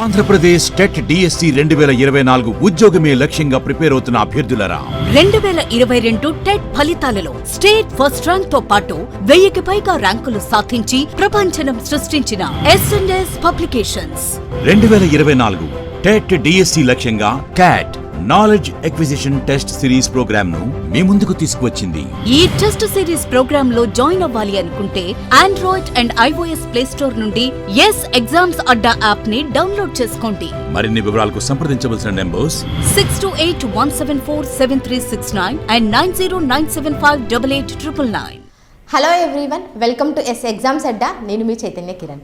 Andhra Pradesh TET DSC 2024 ఉద్యోగమే లక్ష్యంగా prepare అవుతున్న అభ్యర్థులరా 2022 టెట్ ఫలితాలలో స్టేట్ ఫస్ట్ ర్యాంక్ తో పాటు 1000కి పైగా ర్యాంకులు సాధించి ప్రపంచం సృష్టించిన ఎస్&ఎస్ పబ్లికేషన్స్ 2024 టెట్ డిఎస్సి లక్ష్యంగా CAT knowledge acquisition test series programme ను మీ ముందుకు తీసుకువచ్చింది. ఈ టెస్ట్ సిరీస్ ప్రోగ్రామ్ లో జాయిన్ అవ్వాలి అనుకుంటే Android and iOS Play Store నుండి ఎస్ ఎగ్జామ్స్ అడ్డా యాప్ ని డౌన్లోడ్ చేసుకోండి. మరిన్ని వివరాలకు సంప్రదించవలసిన numbers 6281747369 and 9097588999. Hello everyone, welcome to S exams అడ్డా. నేను మీ చైతన్య కిరణ్.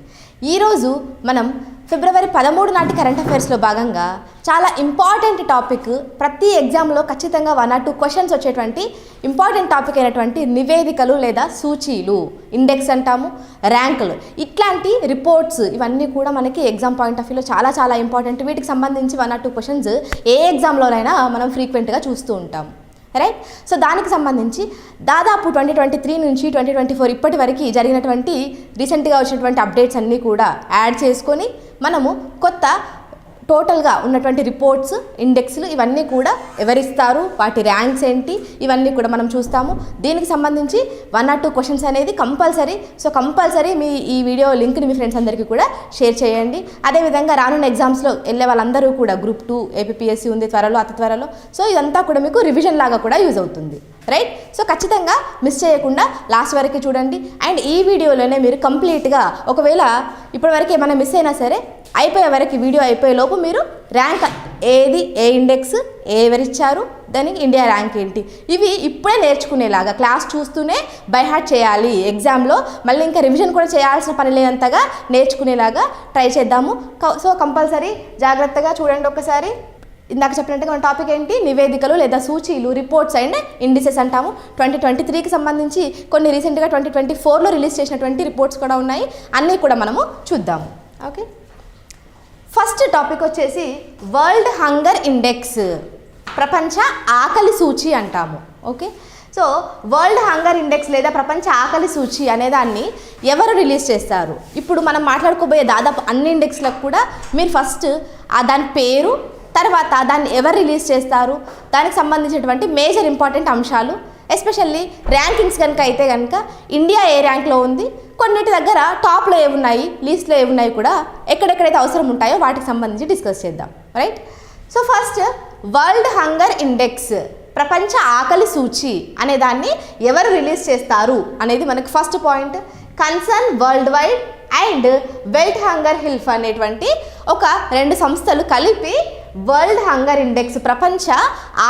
ఈరోజు మనం ఫిబ్రవరి 13 నాటి కరెంట్ అఫైర్స్లో భాగంగా చాలా ఇంపార్టెంట్ టాపిక్, ప్రతి ఎగ్జామ్లో ఖచ్చితంగా 1 or 2 క్వశ్చన్స్ వచ్చేటువంటి ఇంపార్టెంట్ టాపిక్ అయినటువంటి నివేదికలు లేదా సూచీలు, ఇండెక్స్ అంటాము, ర్యాంకులు, ఇట్లాంటి రిపోర్ట్స్ ఇవన్నీ కూడా మనకి ఎగ్జామ్ పాయింట్ ఆఫ్ వ్యూలో చాలా చాలా ఇంపార్టెంట్. వీటికి సంబంధించి 1 or 2 క్వశ్చన్స్ ఏ ఎగ్జామ్లోనైనా మనం ఫ్రీక్వెంట్గా చూస్తూ ఉంటాం, రైట్? సో దానికి సంబంధించి దాదాపు 2023 నుంచి 2024 ఇప్పటి వరకు జరిగినటువంటి రీసెంట్గా వచ్చినటువంటి అప్డేట్స్ అన్నీ కూడా యాడ్ చేసుకొని మనము కొత్త టోటల్గా ఉన్నటువంటి రిపోర్ట్స్, ఇండెక్స్లు ఇవన్నీ కూడా ఎవరిస్తారు, వాటి ర్యాంక్స్ ఏంటి, ఇవన్నీ కూడా మనం చూస్తాము. దీనికి సంబంధించి 1 or 2 క్వశ్చన్స్ అనేది కంపల్సరీ. సో కంపల్సరీ మీ ఈ వీడియో లింక్ని మీ ఫ్రెండ్స్ అందరికీ కూడా షేర్ చేయండి. అదేవిధంగా రానున్న ఎగ్జామ్స్లో వెళ్ళే వాళ్ళందరూ కూడా గ్రూప్ 2 ఏపీఎస్సీ ఉంది త్వరలో, అతి త్వరలో. సో ఇదంతా కూడా మీకు రివిజన్ లాగా కూడా యూజ్ అవుతుంది, రైట్? సో ఖచ్చితంగా మిస్ చేయకుండా లాస్ట్ వరకు చూడండి. అండ్ ఈ వీడియోలోనే మీరు కంప్లీట్గా ఒకవేళ ఇప్పటివరకు ఏమైనా మిస్ అయినా సరే అయిపోయే వరకు, వీడియో అయిపోయే లోపు మీరు ర్యాంక్ ఏది, ఏ ఇండెక్స్ ఎవరిచ్చారు, దానికి ఇండియా ర్యాంక్ ఏంటి, ఇవి ఇప్పుడే నేర్చుకునేలాగా క్లాస్ చూస్తూనే బై హార్ట్ చేయాలి. ఎగ్జామ్లో మళ్ళీ ఇంకా రివిజన్ కూడా చేయాల్సిన పని లేనంతగా నేర్చుకునేలాగా ట్రై చేద్దాము. సో కంపల్సరీ జాగ్రత్తగా చూడండి ఒకసారి. ఇందాక చెప్పినట్టుగా మన టాపిక్ ఏంటి, నివేదికలు లేదా సూచీలు, రిపోర్ట్స్ అండ్ ఇండిసెస్ అంటాము. 2023కి సంబంధించి కొన్ని రీసెంట్గా 2024లో రిలీజ్ చేసినటువంటి రిపోర్ట్స్ కూడా ఉన్నాయి. అన్నీ కూడా మనము చూద్దాము. ఓకే, ఫస్ట్ టాపిక్ వచ్చేసి వరల్డ్ హంగర్ ఇండెక్స్, ప్రపంచ ఆకలి సూచి అంటాము. Okay, so world hunger index లేదా ప్రపంచ ఆకలి సూచి అనేదాన్ని ఎవరు రిలీజ్ చేస్తారు? ఇప్పుడు మనం మాట్లాడుకోబోయే దాదాపు అన్ని ఇండెక్స్లకు కూడా మీరు ఫస్ట్ దాని పేరు, తర్వాత దాన్ని ఎవరు రిలీజ్ చేస్తారు, దానికి సంబంధించినటువంటి మేజర్ ఇంపార్టెంట్ అంశాలు, ఎస్పెషల్లీ ర్యాంకింగ్స్ కనుక అయితే కనుక ఇండియా ఏ ర్యాంక్లో ఉంది, కొన్నిటి దగ్గర టాప్లో ఏమున్నాయి, లీస్ట్లో ఏమున్నాయి కూడా ఎక్కడెక్కడైతే అవసరం ఉంటాయో వాటికి సంబంధించి డిస్కస్ చేద్దాం, right? So first world hunger index, ప్రపంచ ఆకలి సూచి అనే దాన్ని ఎవరు రిలీజ్ చేస్తారు అనేది మనకు first point. Concern Worldwide and Welthungerhilfe అనేటువంటి ఒక 2 సంస్థలు కలిపి వరల్డ్ హంగర్ ఇండెక్స్, ప్రపంచ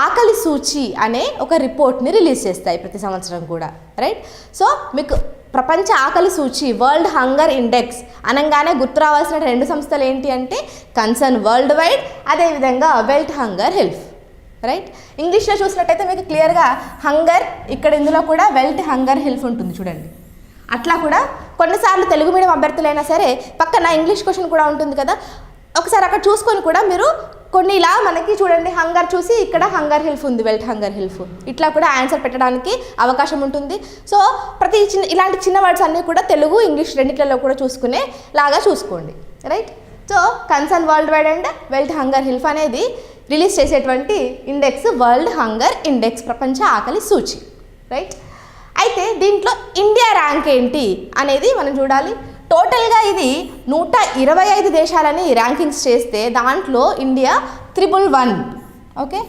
ఆకలి సూచి అనే ఒక రిపోర్ట్ని రిలీజ్ చేస్తాయి ప్రతి సంవత్సరం కూడా, రైట్? సో మీకు ప్రపంచ ఆకలి సూచి, వరల్డ్ హంగర్ ఇండెక్స్ అనగానే గుర్తు రావాల్సిన 2 సంస్థలు ఏంటి అంటే కన్సర్న్ వరల్డ్ వైడ్, అదేవిధంగా వెల్త్ హంగర్ హెల్త్, రైట్? ఇంగ్లీష్లో చూసినట్టయితే మీకు క్లియర్గా హంగర్, ఇక్కడ ఇందులో కూడా వెల్త్ హంగర్ హెల్త్ ఉంటుంది చూడండి. అట్లా కూడా కొన్నిసార్లు తెలుగు మీడియం అభ్యర్థులైనా సరే పక్కన ఇంగ్లీష్ క్వశ్చన్ కూడా ఉంటుంది కదా, ఒకసారి అక్కడ చూసుకొని కూడా మీరు కొన్ని ఇలా మనకి చూడండి, హంగర్ చూసి ఇక్కడ హంగర్ హెల్ప్ ఉంది, వెల్త్ హంగర్ హెల్ప్, ఇట్లా కూడా ఆన్సర్ పెట్టడానికి అవకాశం ఉంటుంది. సో ప్రతి ఇలాంటి చిన్న వర్డ్స్ అన్నీ కూడా తెలుగు, ఇంగ్లీష్ రెండిట్లలో కూడా చూసుకునే లాగా చూసుకోండి, right? So concern Worldwide and wealth hunger help అనేది రిలీజ్ చేసేటువంటి ఇండెక్స్ వరల్డ్ హంగర్ ఇండెక్స్, ప్రపంచ ఆకలి సూచి, రైట్? అయితే దీంట్లో ఇండియా ర్యాంక్ ఏంటి అనేది మనం చూడాలి. టోటల్గా ఇది 125 దేశాలని ర్యాంకింగ్స్ చేస్తే దాంట్లో ఇండియా 111, ఓకే,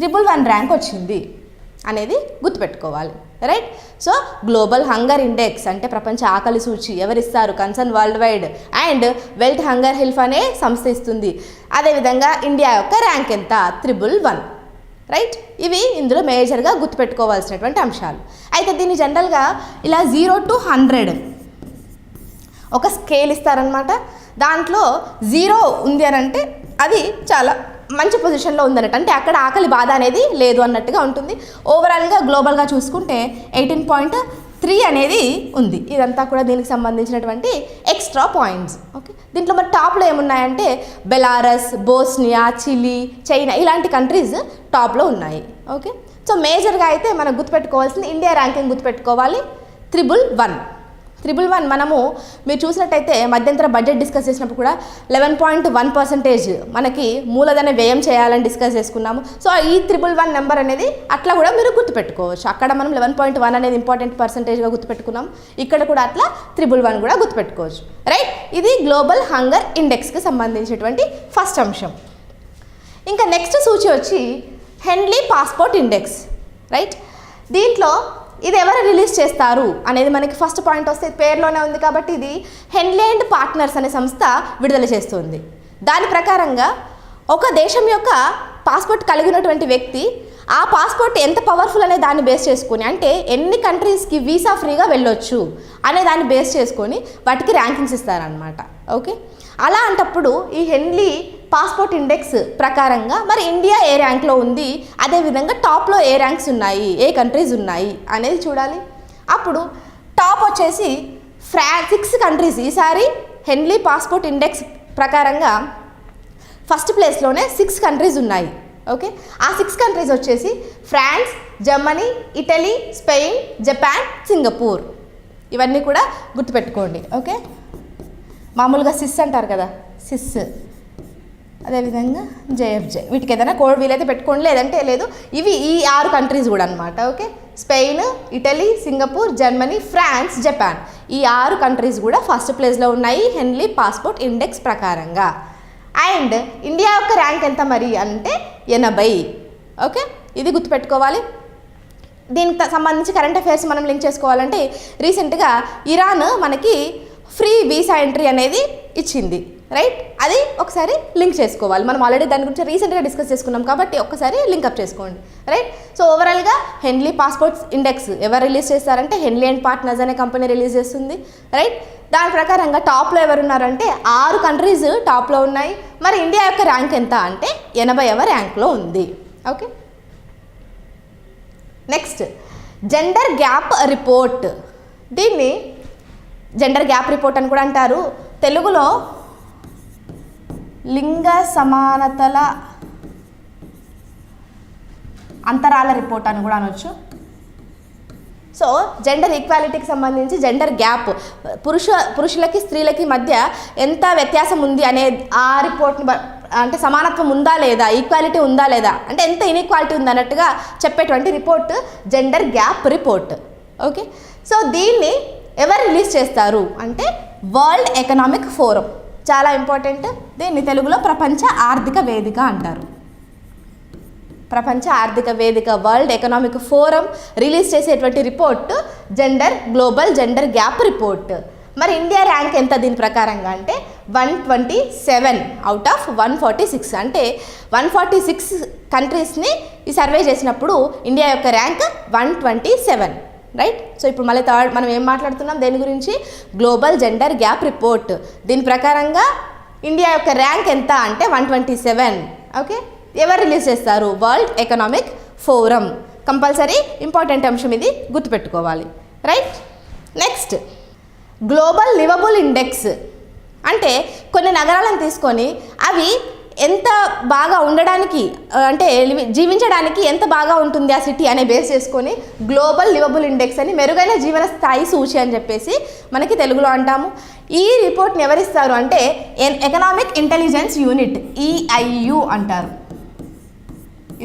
111 ర్యాంక్ వచ్చింది అనేది గుర్తుపెట్టుకోవాలి, right? So global hunger index అంటే ప్రపంచ ఆకలి సూచి ఎవరిస్తారు? Concern Worldwide and wealth hunger help అనే సంస్థ ఇస్తుంది. అదేవిధంగా ఇండియా యొక్క ర్యాంక్ ఎంత? 111, రైట్? ఇవి ఇందులో మేజర్గా గుర్తుపెట్టుకోవాల్సినటువంటి అంశాలు. అయితే దీన్ని జనరల్గా ఇలా 0 to 100 ఒక స్కేల్ ఇస్తారనమాట. దాంట్లో 0 ఉంది అని అంటే అది చాలా మంచి పొజిషన్లో ఉందన్నట్టు, అంటే అక్కడ ఆకలి బాధ అనేది లేదు అన్నట్టుగా ఉంటుంది. ఓవరాల్గా గ్లోబల్గా చూసుకుంటే 18.3 అనేది ఉంది. ఇదంతా కూడా దీనికి సంబంధించినటువంటి ఎక్స్ట్రా పాయింట్స్, ఓకే? దీంట్లో మరి టాప్లో ఏమున్నాయంటే బెలారస్, బోస్నియా, చిలీ, చైనా ఇలాంటి కంట్రీస్ టాప్లో ఉన్నాయి, ఓకే? సో మేజర్గా అయితే మనం గుర్తుపెట్టుకోవాల్సింది ఇండియా ర్యాంకింగ్ గుర్తుపెట్టుకోవాలి 111. 111 మనము మీరు చూసినట్టయితే మధ్యంతర బడ్జెట్ డిస్కస్ చేసినప్పుడు కూడా 11.1% మనకి మూలధన వ్యయం చేయాలని డిస్కస్ చేసుకున్నాము. సో ఈ 111 నెంబర్ అనేది అట్లా కూడా మీరు గుర్తుపెట్టుకోవచ్చు. అక్కడ మనం 11.1 అనేది ఇంపార్టెంట్ పర్సంటేజ్గా గుర్తుపెట్టుకున్నాం, ఇక్కడ కూడా అట్లా 111 కూడా గుర్తుపెట్టుకోవచ్చు. రైట్, ఇది గ్లోబల్ హంగర్ ఇండెక్స్కి సంబంధించినటువంటి ఫస్ట్ అంశం. ఇంకా నెక్స్ట్ సూచి వచ్చి హెన్లీ పాస్పోర్ట్ ఇండెక్స్. రైట్, దీంట్లో ఇది ఎవరు రిలీజ్ చేస్తారు అనేది మనకి ఫస్ట్ పాయింట్ వస్తే పేరులోనే ఉంది కాబట్టి ఇది హెన్లీ అండ్ పార్ట్నర్స్ అనే సంస్థ విడుదల చేస్తుంది. దాని ప్రకారంగా ఒక దేశం యొక్క పాస్పోర్ట్ కలిగినటువంటి వ్యక్తి ఆ పాస్పోర్ట్ ఎంత పవర్ఫుల్ అనే దాన్ని బేస్ చేసుకొని, అంటే ఎన్ని కంట్రీస్కి వీసా ఫ్రీగా వెళ్ళొచ్చు అనే దాన్ని బేస్ చేసుకొని వాటికి ర్యాంకింగ్స్ ఇస్తారనమాట. ఓకే, అలా అంటప్పుడు ఈ హెన్లీ పాస్పోర్ట్ ఇండెక్స్ ప్రకారంగా మరి ఇండియా ఏ ర్యాంక్లో ఉంది, అదేవిధంగా టాప్లో ఏ ర్యాంక్స్ ఉన్నాయి, ఏ కంట్రీస్ ఉన్నాయి అనేది చూడాలి. అప్పుడు టాప్ వచ్చేసి 6 కంట్రీస్. ఈసారి హెన్లీ పాస్పోర్ట్ ఇండెక్స్ ప్రకారంగా ఫస్ట్ ప్లేస్లోనే 6 కంట్రీస్ ఉన్నాయి. ఓకే, ఆ 6 కంట్రీస్ వచ్చేసి France, Germany, Italy, Spain, Japan, Singapore. ఇవన్నీ కూడా గుర్తుపెట్టుకోండి. ఓకే, మామూలుగా సిస్ అంటారు కదా, సిస్, అదేవిధంగా జేఎఫ్జే, వీటికి ఏదైనా కోడ్ వీలైతే పెట్టుకోండి, లేదంటే లేదు. ఇవి ఈ 6 కంట్రీస్ కూడా అనమాట. Okay, Spain, Italy, Singapore, Germany, France, Japan, ఈ 6 కంట్రీస్ కూడా ఫస్ట్ ప్లేస్లో ఉన్నాయి హెన్లీ పాస్పోర్ట్ ఇండెక్స్ ప్రకారంగా. అండ్ ఇండియా యొక్క ర్యాంక్ ఎంత మరి అంటే 80. ఓకే, ఇది గుర్తుపెట్టుకోవాలి. దీనికి సంబంధించి కరెంట్ అఫైర్స్ మనం లింక్ చేసుకోవాలంటే రీసెంట్గా ఇరాన్ మనకి ఫ్రీ వీసా ఎంట్రీ అనేది ఇచ్చింది. రైట్, అది ఒకసారి లింక్ చేసుకోవాలి. మనం ఆల్రెడీ దాని గురించి రీసెంట్గా డిస్కస్ చేసుకున్నాం కాబట్టి ఒకసారి లింకప్ చేసుకోండి. రైట్, సో ఓవరాల్గా హెన్లీ పాస్పోర్ట్స్ ఇండెక్స్ ఎవరు రిలీజ్ చేస్తారంటే హెన్లీ అండ్ పార్ట్నర్స్ అనే కంపెనీ రిలీజ్ చేస్తుంది. రైట్, దాని ప్రకారంగా టాప్లో ఎవరున్నారంటే 6 కంట్రీస్ టాప్లో ఉన్నాయి. మరి ఇండియా యొక్క ర్యాంక్ ఎంత అంటే 80వ ర్యాంక్లో ఉంది. Okay, next gender gap report. దీన్ని జెండర్ గ్యాప్ రిపోర్ట్ అని కూడా అంటారు. తెలుగులో లింగ సమానతల అంతరాల రిపోర్ట్ అని కూడా అనొచ్చు. సో జెండర్ ఈక్వాలిటీకి సంబంధించి జెండర్ గ్యాప్, పురుషులకి స్త్రీలకి మధ్య ఎంత వ్యత్యాసం ఉంది అనే ఆ రిపోర్ట్ని అంటే సమానత్వం ఉందా లేదా, ఈక్వాలిటీ ఉందా లేదా, అంటే ఎంత ఇన్ఈక్వాలిటీ ఉంది అన్నట్టుగా చెప్పేటువంటి report gender gap report. Okay, so దీన్ని ఎవరు రిలీజ్ చేస్తారు అంటే వరల్డ్ ఎకనామిక్ ఫోరం. చాలా ఇంపార్టెంట్. దీన్ని తెలుగులో ప్రపంచ ఆర్థిక వేదిక అంటారు. ప్రపంచ ఆర్థిక వేదిక, వరల్డ్ ఎకనామిక్ ఫోరం రిలీజ్ చేసేటువంటి report global gender gap report. మరి ఇండియా ర్యాంక్ ఎంత దీని ప్రకారంగా అంటే 127 అవుట్ ఆఫ్ 146. అంటే 146 కంట్రీస్ని ఈ సర్వే చేసినప్పుడు ఇండియా యొక్క ర్యాంక్ 127. రైట్, సో ఇప్పుడు మళ్ళీ మనం ఏం మాట్లాడుతున్నాం దేని గురించి, గ్లోబల్ జెండర్ గ్యాప్ రిపోర్ట్. దీని ప్రకారంగా ఇండియా యొక్క ర్యాంక్ ఎంత అంటే 127. ఓకే, ఎవరు రిలీజ్ చేస్తారు, world economic forum. Compulsory important అంశం, ఇది గుర్తుపెట్టుకోవాలి. Right, next global liveable index. అంటే కొన్ని నగరాలను తీసుకొని అవి ఎంత బాగా ఉండడానికి అంటే జీవించడానికి ఎంత బాగా ఉంటుంది ఆ సిటీ అనే బేస్ చేసుకొని గ్లోబల్ లివబుల్ ఇండెక్స్ అని, మెరుగైన జీవన స్థాయి సూచి అని చెప్పేసి మనకి తెలుగులో అంటాము. ఈ రిపోర్ట్ని ఎవరిస్తారు అంటే ఎకనామిక్ ఇంటెలిజెన్స్ యూనిట్, EIU అంటారు.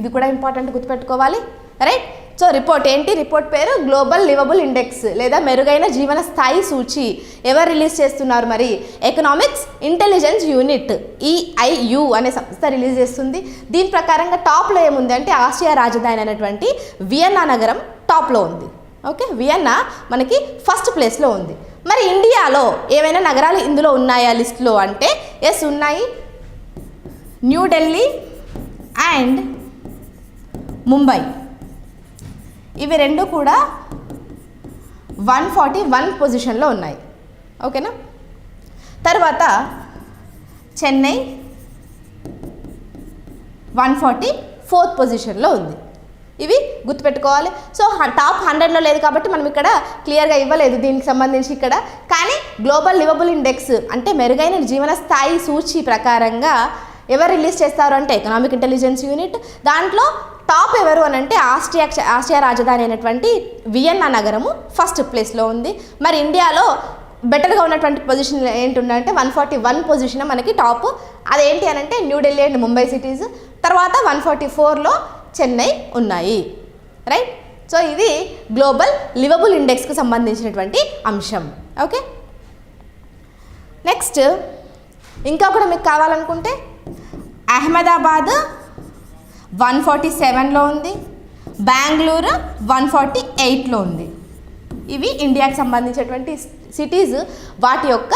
ఇది కూడా ఇంపార్టెంట్, గుర్తుపెట్టుకోవాలి. రైట్, సో రిపోర్ట్ ఏంటి, రిపోర్ట్ పేరు గ్లోబల్ లివబుల్ ఇండెక్స్ లేదా మెరుగైన జీవన స్థాయి సూచి. ఎవరు రిలీజ్ చేస్తున్నారు మరి, ఎకనామిక్స్ ఇంటెలిజెన్స్ యూనిట్, EIU అనే సంస్థ రిలీజ్ చేస్తుంది. దీని ప్రకారంగా టాప్లో ఏముంది అంటే ఆసియా రాజధాని అయినటువంటి వియన్నా నగరం టాప్లో ఉంది. ఓకే, వియన్నా మనకి ఫస్ట్ ప్లేస్లో ఉంది. మరి ఇండియాలో ఏమైనా నగరాలు ఇందులో ఉన్నాయా లిస్ట్లో అంటే ఎస్ ఉన్నాయి. న్యూఢిల్లీ అండ్ ముంబై, ఇవి రెండు కూడా 141 పొజిషన్లో ఉన్నాయి. ఓకేనా, తర్వాత చెన్నై 144th పొజిషన్లో ఉంది. ఇవి గుర్తుపెట్టుకోవాలి. సో టాప్ 100లో లేదు కాబట్టి మనం ఇక్కడ క్లియర్గా ఇవ్వలేదు దీనికి సంబంధించి ఇక్కడ. కానీ గ్లోబల్ లివబుల్ ఇండెక్స్ అంటే మెరుగైన జీవన స్థాయి సూచి ప్రకారంగా ఎవరు రిలీజ్ చేస్తారు అంటే ఎకనామిక్ ఇంటెలిజెన్స్ యూనిట్. దాంట్లో టాప్ ఎవరు అని అంటే ఆస్ట్రియా రాజధాని అయినటువంటి వియన్నా నగరము ఫస్ట్ ప్లేస్లో ఉంది. మరి ఇండియాలో బెటర్గా ఉన్నటువంటి పొజిషన్ ఏంటంటే 141 పొజిషన్ మనకి టాప్. అదేంటి అని అంటే న్యూఢిల్లీ అండ్ ముంబై సిటీస్. తర్వాత 144లో చెన్నై ఉన్నాయి. రైట్. సో ఇది గ్లోబల్ లివబుల్ ఇండెక్స్కి సంబంధించినటువంటి అంశం. ఓకే, నెక్స్ట్ ఇంకా కూడా మీకు కావాలనుకుంటే అహ్మదాబాద్ 147లో ఉంది, బెంగళూరు 148లో ఉంది. ఇవి ఇండియాకి సంబంధించినటువంటి సిటీస్, వాటి యొక్క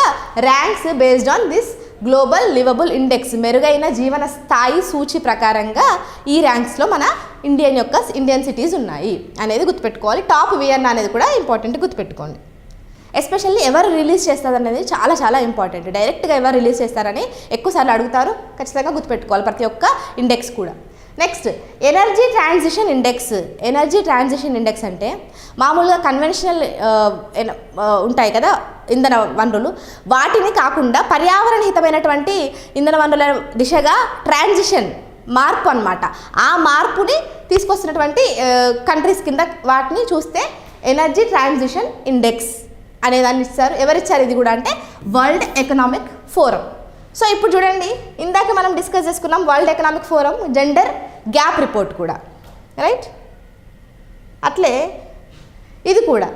ranks based on this global liveable index, మెరుగైన జీవన స్థాయి సూచి ప్రకారంగా ఈ ర్యాంక్స్లో మన ఇండియన్ సిటీస్ ఉన్నాయి అనేది గుర్తుపెట్టుకోవాలి. టాప్ వియన్నా అనేది కూడా ఇంపార్టెంట్, గుర్తుపెట్టుకోండి. ఎస్పెషల్లీ ఎవరు రిలీజ్ చేస్తారు అనేది చాలా చాలా ఇంపార్టెంట్. డైరెక్ట్గా ఎవరు రిలీజ్ చేస్తారని ఎక్కువసార్లు అడుగుతారు, ఖచ్చితంగా గుర్తుపెట్టుకోవాలి ప్రతి ఒక్క ఇండెక్స్ కూడా. Next energy transition index. Energy transition index అంటే మామూలుగా కన్వెన్షనల్ ఉంటాయి కదా ఇంధన వనరులు, వాటిని కాకుండా పర్యావరణ హితమైనటువంటి ఇంధన వనరుల దిశగా ట్రాన్సిషన్, మార్పు అన్నమాట. ఆ మార్పుని తీసుకొస్తున్నటువంటి కంట్రీస్ కింద వాటిని చూస్తే ఎనర్జీ ట్రాన్సిషన్ ఇండెక్స్ అనేదాన్ని ఇస్తారు. ఎవరిచ్చారు ఇది కూడా అంటే వరల్డ్ ఎకనామిక్ ఫోరం. సో ఇప్పుడు చూడండి, ఇందాక మనం డిస్కస్ చేసుకున్నాం world economic forum gender gap report కూడా, రైట్. అట్లే ఇది కూడా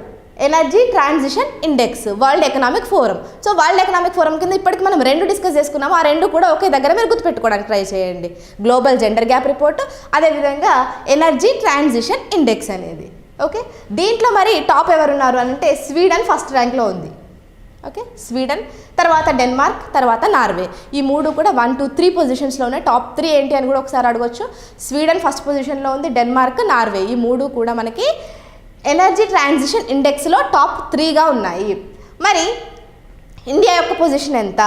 energy transition index world economic forum. So world economic forum కింద ఇప్పటికి మనం 2 డిస్కస్ చేసుకున్నాము. ఆ 2 కూడా ఒకే దగ్గర మీరు గుర్తుపెట్టుకోవడానికి ట్రై చేయండి. గ్లోబల్ జెండర్ గ్యాప్ రిపోర్ట్, అదేవిధంగా ఎనర్జీ ట్రాన్సిషన్ ఇండెక్స్ అనేది. ఓకే, దీంట్లో మరి టాప్ ఎవరున్నారు అని అంటే స్వీడన్ ఫస్ట్ ర్యాంక్లో ఉంది. ఓకే, స్వీడన్, తర్వాత డెన్మార్క్, తర్వాత నార్వే. ఈ 3 కూడా 1, 2, 3 పొజిషన్స్లో ఉన్నాయి. టాప్ 3 ఏంటి అని కూడా ఒకసారి అడగొచ్చు. స్వీడన్ ఫస్ట్ పొజిషన్లో ఉంది, డెన్మార్క్, నార్వే. ఈ 3 కూడా మనకి ఎనర్జీ ట్రాన్సిషన్ ఇండెక్స్లో టాప్ 3గా ఉన్నాయి. మరి ఇండియా యొక్క పొజిషన్ ఎంత?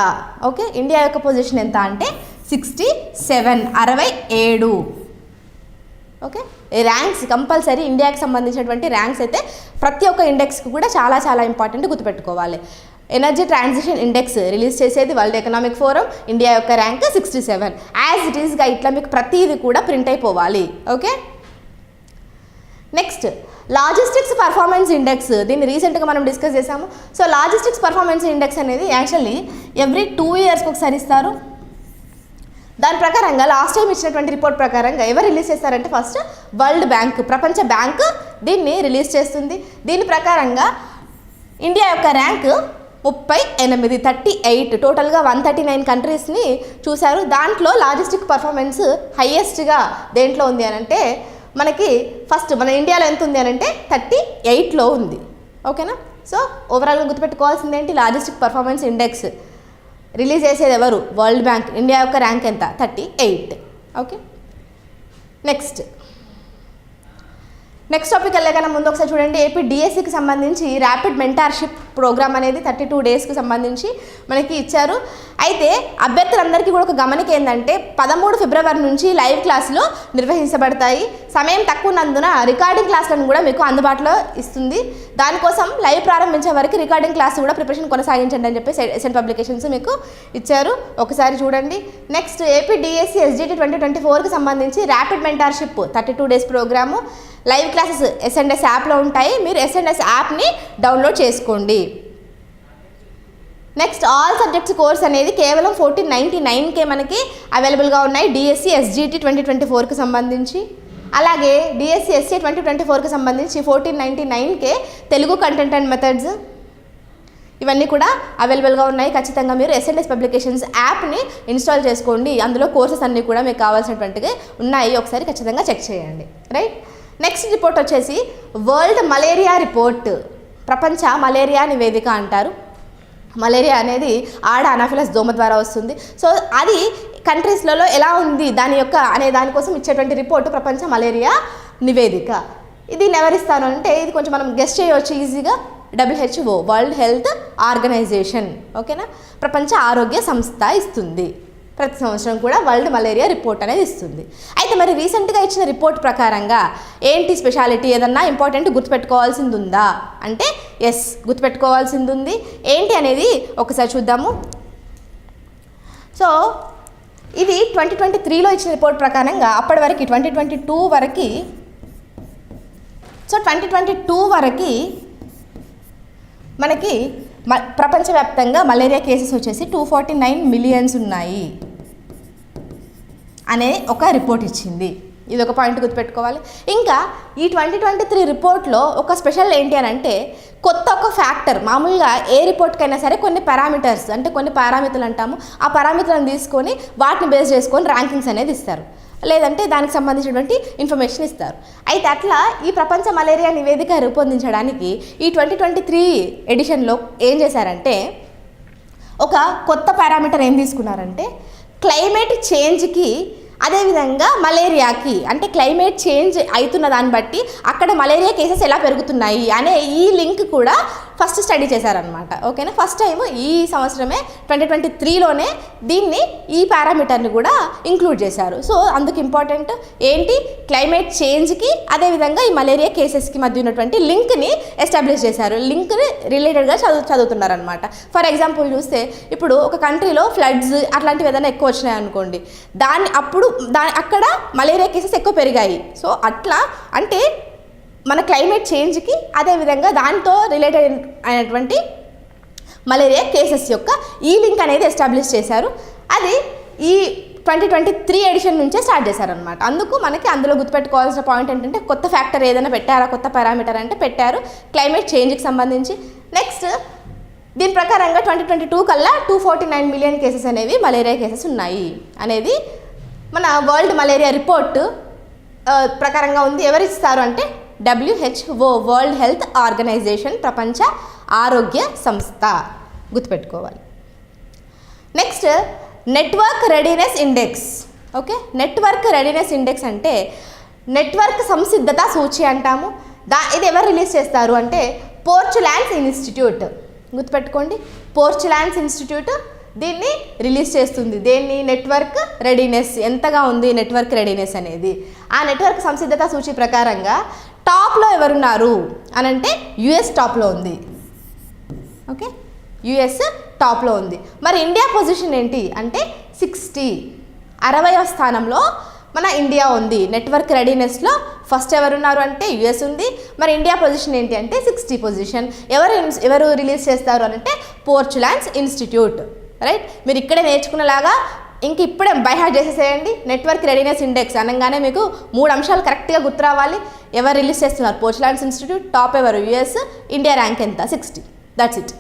ఓకే, ఇండియా యొక్క పొజిషన్ ఎంత అంటే 67, 67. ఓకే, ర్యాంక్స్ కంపల్సరీ ఇండియాకి సంబంధించినటువంటి ర్యాంక్స్ అయితే ప్రతి ఒక్క ఇండెక్స్కి కూడా చాలా చాలా ఇంపార్టెంట్, గుర్తుపెట్టుకోవాలి. ఎనర్జీ ట్రాన్సిషన్ ఇండెక్స్ రిలీజ్ చేసేది వరల్డ్ ఎకనామిక్ ఫోరం. ఇండియా యొక్క ర్యాంక్ 67. యాజ్ ఇట్ ఈస్గా ఇట్లా మీకు ప్రతిదీ కూడా ప్రింట్ అయిపోవాలి. Okay, next logistics performance index. దీన్ని రీసెంట్గా మనం డిస్కస్ చేసాము. సో లాజిస్టిక్స్ పర్ఫార్మెన్స్ ఇండెక్స్ అనేది యాక్చువల్లీ ఎవ్రీ 2 ఇయర్స్కి ఒకసారి ఇస్తారు. దాని ప్రకారంగా లాస్ట్ టైం ఇచ్చినటువంటి రిపోర్ట్ ప్రకారంగా ఎవరు రిలీజ్ చేస్తారంటే ఫస్ట్ వరల్డ్ బ్యాంక్, ప్రపంచ బ్యాంక్ దీన్ని రిలీజ్ చేస్తుంది. దీని ప్రకారంగా ఇండియా యొక్క ర్యాంక్ 38, టోటల్గా 139 కంట్రీస్ని చూశారు. దాంట్లో లాజిస్టిక్ పర్ఫార్మెన్స్ హైయెస్ట్గా దేంట్లో ఉంది అని అంటే మనకి ఫస్ట్ మన ఇండియాలో ఎంత ఉంది అని అంటే 38లో ఉంది. ఓకేనా. సో ఓవరాల్గా గుర్తుపెట్టుకోవాల్సింది ఏంటి, లాజిస్టిక్ పర్ఫార్మెన్స్ ఇండెక్స్ రిలీజ్ చేసేది ఎవరు? World bank. ఇండియా యొక్క ర్యాంక్ ఎంత? 38. ఓకే, నెక్స్ట్ టాపిక్ వెళ్ళకన్నా ముందు ఒకసారి చూడండి. ఏపీ డిఎస్సికి సంబంధించి ర్యాపిడ్ మెంటార్షిప్ ప్రోగ్రామ్ అనేది 32 డేస్కి సంబంధించి మనకి ఇచ్చారు. అయితే అభ్యర్థులందరికీ కూడా ఒక గమనిక ఏంటంటే 13 ఫిబ్రవరి నుంచి లైవ్ క్లాసులు నిర్వహించబడతాయి. సమయం తక్కువ ఉన్నందున రికార్డింగ్ క్లాసులను కూడా మీకు అందుబాటులో ఇస్తుంది. దానికోసం లైవ్ ప్రారంభించే వరకు రికార్డింగ్ క్లాస్ కూడా ప్రిపరేషన్ కొనసాగించండి అని చెప్పి ఎస్ఎన్ పబ్లికేషన్స్ మీకు ఇచ్చారు. ఒకసారి చూడండి. నెక్స్ట్ ఏపీ డిఎస్సి ఎస్జిటి 2024కి సంబంధించి rapid mentorship 32 days programme live classes SNS యాప్లో ఉంటాయి. మీరు ఎస్ఎన్ఎస్ యాప్ని డౌన్లోడ్ చేసుకోండి. నెక్స్ట్ ఆల్ సబ్జెక్ట్స్ కోర్స్ అనేది కేవలం 1499కే మనకి అవైలబుల్గా ఉన్నాయి డిఎస్సి ఎస్జిటి 2024కి సంబంధించి. అలాగే డిఎస్సి ఎస్సీ 2024కి సంబంధించి 1499కే తెలుగు కంటెంట్ అండ్ మెథడ్స్ ఇవన్నీ కూడా అవైలబుల్గా ఉన్నాయి. ఖచ్చితంగా మీరు ఎస్ఎన్ఎస్ పబ్లికేషన్స్ యాప్ని ఇన్స్టాల్ చేసుకోండి. అందులో కోర్సెస్ అన్నీ కూడా మీకు కావాల్సినటువంటివి ఉన్నాయి. ఒకసారి ఖచ్చితంగా చెక్ చేయండి. రైట్. నెక్స్ట్ రిపోర్ట్ వచ్చేసి వరల్డ్ మలేరియా రిపోర్ట్, ప్రపంచ మలేరియా నివేదిక అంటారు. మలేరియా అనేది ఆడ అనాఫిలస్ దోమ ద్వారా వస్తుంది. సో అది కంట్రీస్లలో ఎలా ఉంది దాని యొక్క అనే దానికోసం ఇచ్చేటువంటి రిపోర్టు ప్రపంచ మలేరియా నివేదిక. ఇది ఎవరిస్తారు అంటే ఇది కొంచెం మనం గెస్ట్ చేయవచ్చు ఈజీగా. WHO వరల్డ్ హెల్త్ ఆర్గనైజేషన్, ఓకేనా, ప్రపంచ ఆరోగ్య సంస్థ ఇస్తుంది. ప్రతి సంవత్సరం కూడా వరల్డ్ మలేరియా రిపోర్ట్ అనేది ఇస్తుంది. అయితే మరి రీసెంట్గా ఇచ్చిన రిపోర్ట్ ప్రకారంగా ఏంటి స్పెషాలిటీ, ఏదన్నా ఇంపార్టెంట్ గుర్తుపెట్టుకోవాల్సింది ఉందా అంటే ఎస్, గుర్తుపెట్టుకోవాల్సింది ఉంది. ఏంటి అనేది ఒకసారి చూద్దాము. సో ఇది 2023లో ఇచ్చిన రిపోర్ట్ ప్రకారంగా అప్పటి వరకు 2022 వరకు, సో 2022 వరకు మనకి ప్రపంచవ్యాప్తంగా మలేరియా కేసెస్ వచ్చేసి 249 మిలియన్స్ ఉన్నాయి అనే ఒక రిపోర్ట్ ఇచ్చింది. ఇది ఒక పాయింట్ గుర్తుపెట్టుకోవాలి. ఇంకా ఈ 2023 రిపోర్ట్లో ఒక స్పెషల్ ఏంటి అని అంటే కొత్త ఒక ఫ్యాక్టర్, మామూలుగా ఏ రిపోర్ట్కైనా సరే కొన్ని పారామీటర్స్ అంటే కొన్ని పారామితులు అంటాము, ఆ పారామితులను తీసుకొని వాటిని బేస్ చేసుకొని ర్యాంకింగ్స్ అనేది ఇస్తారు, లేదంటే దానికి సంబంధించినటువంటి ఇన్ఫర్మేషన్ ఇస్తారు. అయితే అట్లా ఈ ప్రపంచ మలేరియా నివేదిక రూపొందించడానికి ఈ 2023 ఎడిషన్లో ఏం చేశారంటే ఒక కొత్త పారామీటర్ ఏం తీసుకున్నారంటే క్లైమేట్ చేంజ్కి అదేవిధంగా మలేరియాకి, అంటే క్లైమేట్ చేంజ్ అవుతున్న దాన్ని బట్టి అక్కడ మలేరియా కేసెస్ ఎలా పెరుగుతున్నాయి అనే ఈ లింక్ కూడా ఫస్ట్ స్టడీ చేశారనమాట. ఓకేనా, ఫస్ట్ టైం ఈ సంవత్సరమే 2023లోనే దీన్ని ఈ పారామీటర్ని కూడా ఇంక్లూడ్ చేశారు. సో అందుకు ఇంపార్టెంట్ ఏంటి, క్లైమేట్ చేంజ్కి అదేవిధంగా ఈ మలేరియా కేసెస్కి మధ్య ఉన్నటువంటి లింక్ని ఎస్టాబ్లిష్ చేశారు. లింక్ని రిలేటెడ్గా చదువుతున్నారనమాట. ఫర్ ఎగ్జాంపుల్ చూస్తే ఇప్పుడు ఒక కంట్రీలో ఫ్లడ్స్ అట్లాంటివి ఏదైనా ఎక్కువ వచ్చినాయి అనుకోండి, అక్కడ మలేరియా కేసెస్ ఎక్కువ పెరిగాయి. సో అట్లా అంటే మన క్లైమేట్ చేంజ్కి అదేవిధంగా దాంతో రిలేటెడ్ అయినటువంటి మలేరియా కేసెస్ యొక్క ఈ లింక్ అనేది ఎస్టాబ్లిష్ చేశారు. అది ఈ 2023 ఎడిషన్ నుంచే స్టార్ట్ చేశారనమాట. అందుకు మనకి అందులో గుర్తుపెట్టుకోవాల్సిన పాయింట్ ఏంటంటే కొత్త ఫ్యాక్టర్ ఏదైనా పెట్టారా, కొత్త పారామీటర్ అంటే పెట్టారు క్లైమేట్ చేంజ్కి సంబంధించి. నెక్స్ట్ దీని ప్రకారంగా 2022 కల్లా 249 మిలియన్ కేసెస్ అనేవి మలేరియా కేసెస్ ఉన్నాయి అనేది మన వరల్డ్ మలేరియా రిపోర్ట్ ప్రకారంగా ఉంది. ఎవరు ఇస్తారు అంటే WHO, వరల్డ్ హెల్త్ ఆర్గనైజేషన్, ప్రపంచ ఆరోగ్య సంస్థ, గుర్తుపెట్టుకోవాలి. Next network readiness index. Okay, network readiness index అంటే నెట్వర్క్ సంసిద్ధత సూచి అంటాము. ఇది ఎవరు రిలీజ్ చేస్తారు అంటే పోర్చులాన్స్ ఇన్స్టిట్యూట్, గుర్తుపెట్టుకోండి, పోర్చులాన్స్ ఇన్స్టిట్యూట్ దీన్ని రిలీజ్ చేస్తుంది. దేన్ని, నెట్వర్క్ రెడీనెస్ ఎంతగా ఉంది నెట్వర్క్ రెడీనెస్ అనేది. ఆ నెట్వర్క్ సంసిద్ధత సూచి ప్రకారంగా టాప్లో ఎవరున్నారు అని అంటే US టాప్లో ఉంది. ఓకే, US టాప్లో ఉంది. మరి ఇండియా పొజిషన్ ఏంటి అంటే 60వ స్థానంలో మన ఇండియా ఉంది. నెట్వర్క్ రెడీనెస్లో ఫస్ట్ ఎవరున్నారు అంటే US ఉంది. మరి ఇండియా పొజిషన్ ఏంటి అంటే 60 పొజిషన్. ఎవరు రిలీజ్ చేస్తారు అని అంటే పోర్చులాన్స్ ఇన్స్టిట్యూట్. రైట్, మీరు ఇక్కడే నేర్చుకునేలాగా ఇంక ఇప్పుడే బైహార్ట్ చేసేసేయండి. నెట్వర్క్ రెడీనెస్ ఇండెక్స్ అనగానే మీకు 3 అంశాలు కరెక్ట్గా గుర్తు రావాలి. ఎవరు రిలీజ్ చేస్తున్నారు, పోర్చులాన్స్ ఇన్స్టిట్యూట్, టాప్ ఎవరు US, ఇండియా ర్యాంక్ ఎంత 60, దట్స్ ఇట్.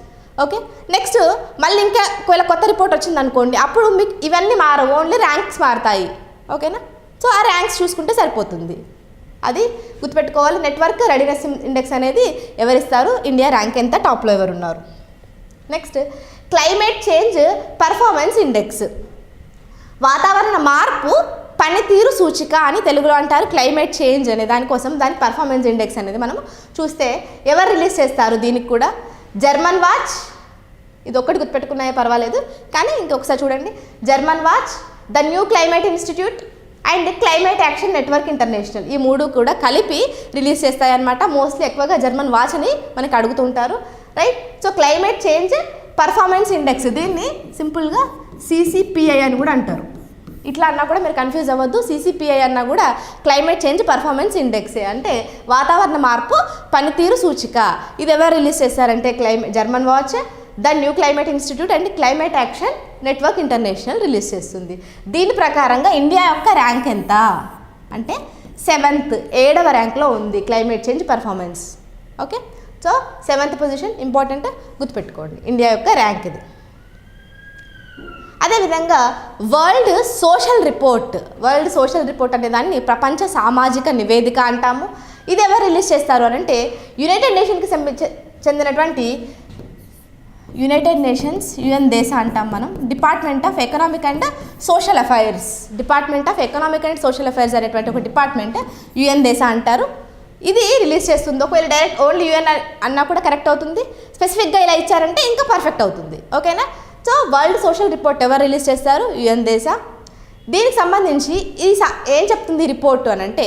ఓకే, నెక్స్ట్ మళ్ళీ ఇంకా ఒకవేళ కొత్త రిపోర్ట్ వచ్చింది అనుకోండి, అప్పుడు మీకు ఇవన్నీ మారవు, ఓన్లీ ర్యాంక్స్ మారుతాయి. ఓకేనా, సో ఆ ర్యాంక్స్ చూసుకుంటే సరిపోతుంది. అది గుర్తుపెట్టుకోవాలి. నెట్వర్క్ రెడీనెస్ ఇండెక్స్ అనేది ఎవరిస్తారు, ఇండియా ర్యాంక్ ఎంత, టాప్లో ఎవరున్నారు. Next climate change performance index, వాతావరణ మార్పు పనితీరు సూచిక అని తెలుగులో అంటారు. క్లైమేట్ చేంజ్ అనే దానికోసం దాని పర్ఫార్మెన్స్ ఇండెక్స్ అనేది మనం చూస్తే ఎవరు రిలీజ్ చేస్తారు దీనికి కూడా జర్మన్ వాచ్. ఇది ఒక్కటి గుర్తుపెట్టుకున్నాయే పర్వాలేదు, కానీ ఇంకొకసారి చూడండి, German watch, the new climate institute and climate action network international, ఈ 3 కూడా కలిపి రిలీజ్ చేస్తాయన్నమాట. మోస్ట్లీ ఎక్కువగా జర్మన్ వాచ్ అని మనకి అడుగుతుంటారు. Right, so climate change performance index, దీన్ని సింపుల్గా CCPI అని కూడా అంటారు. ఇట్లా అన్నా కూడా మీరు కన్ఫ్యూజ్ అవ్వద్దు. CCPI అన్నా కూడా క్లైమేట్ చేంజ్ పర్ఫార్మెన్స్ ఇండెక్సే, అంటే వాతావరణ మార్పు పనితీరు సూచిక. ఇది ఎవరు రిలీజ్ చేశారంటే German watch, the new climate institute and climate action network international release చేస్తుంది. దీని ప్రకారంగా ఇండియా యొక్క ర్యాంక్ ఎంత అంటే 7వ ర్యాంక్లో ఉంది climate change performance. Okay, so 7th position important, గుర్తుపెట్టుకోండి ఇండియా యొక్క ర్యాంక్ ఇది. అదేవిధంగా వరల్డ్ సోషల్ రిపోర్ట్ అనే దాన్ని ప్రపంచ సామాజిక నివేదిక అంటాము. ఇది ఎవరు రిలీజ్ చేస్తారు అని అంటే యునైటెడ్ నేషన్కి చెందినటువంటి యునైటెడ్ నేషన్స్ UN దేశ అంటాం మనం. Department of economic and social affairs అనేటువంటి ఒక డిపార్ట్మెంట్ UN దేశ అంటారు. ఇది రిలీజ్ చేస్తుంది. ఒకవేళ డైరెక్ట్ ఓన్లీ UN అన్నా కూడా కరెక్ట్ అవుతుంది, స్పెసిఫిక్గా ఇలా ఇచ్చారంటే ఇంకా పర్ఫెక్ట్ అవుతుంది. ఓకేనా, సో వరల్డ్ సోషల్ రిపోర్ట్ ఎవరు రిలీజ్ చేస్తారు, UN దేశ. దీనికి సంబంధించి ఏం చెప్తుంది రిపోర్టు అని అంటే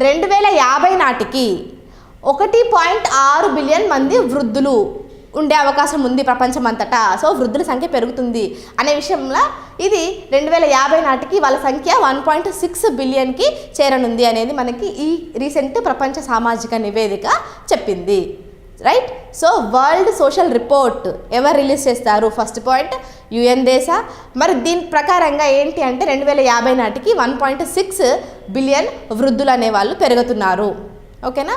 2050 నాటికి 1.6 బిలియన్ మంది వృద్ధులు ఉండే అవకాశం ఉంది ప్రపంచం అంతటా. సో వృద్ధుల సంఖ్య పెరుగుతుంది అనే విషయంలో ఇది 2050 నాటికి వాళ్ళ సంఖ్య 1.6 బిలియన్కి చేరనుంది అనేది మనకి ఈ రీసెంట్ ప్రపంచ సామాజిక నివేదిక చెప్పింది. Right. So world social report ఎవరు రిలీజ్ చేస్తారు? ఫస్ట్ పాయింట్ యుఎన్ దేశ. మరి దీని ప్రకారంగా ఏంటి అంటే 2050 నాటికి 1.6 బిలియన్ వృద్ధులు అనేవాళ్ళు పెరుగుతున్నారు. ఓకేనా.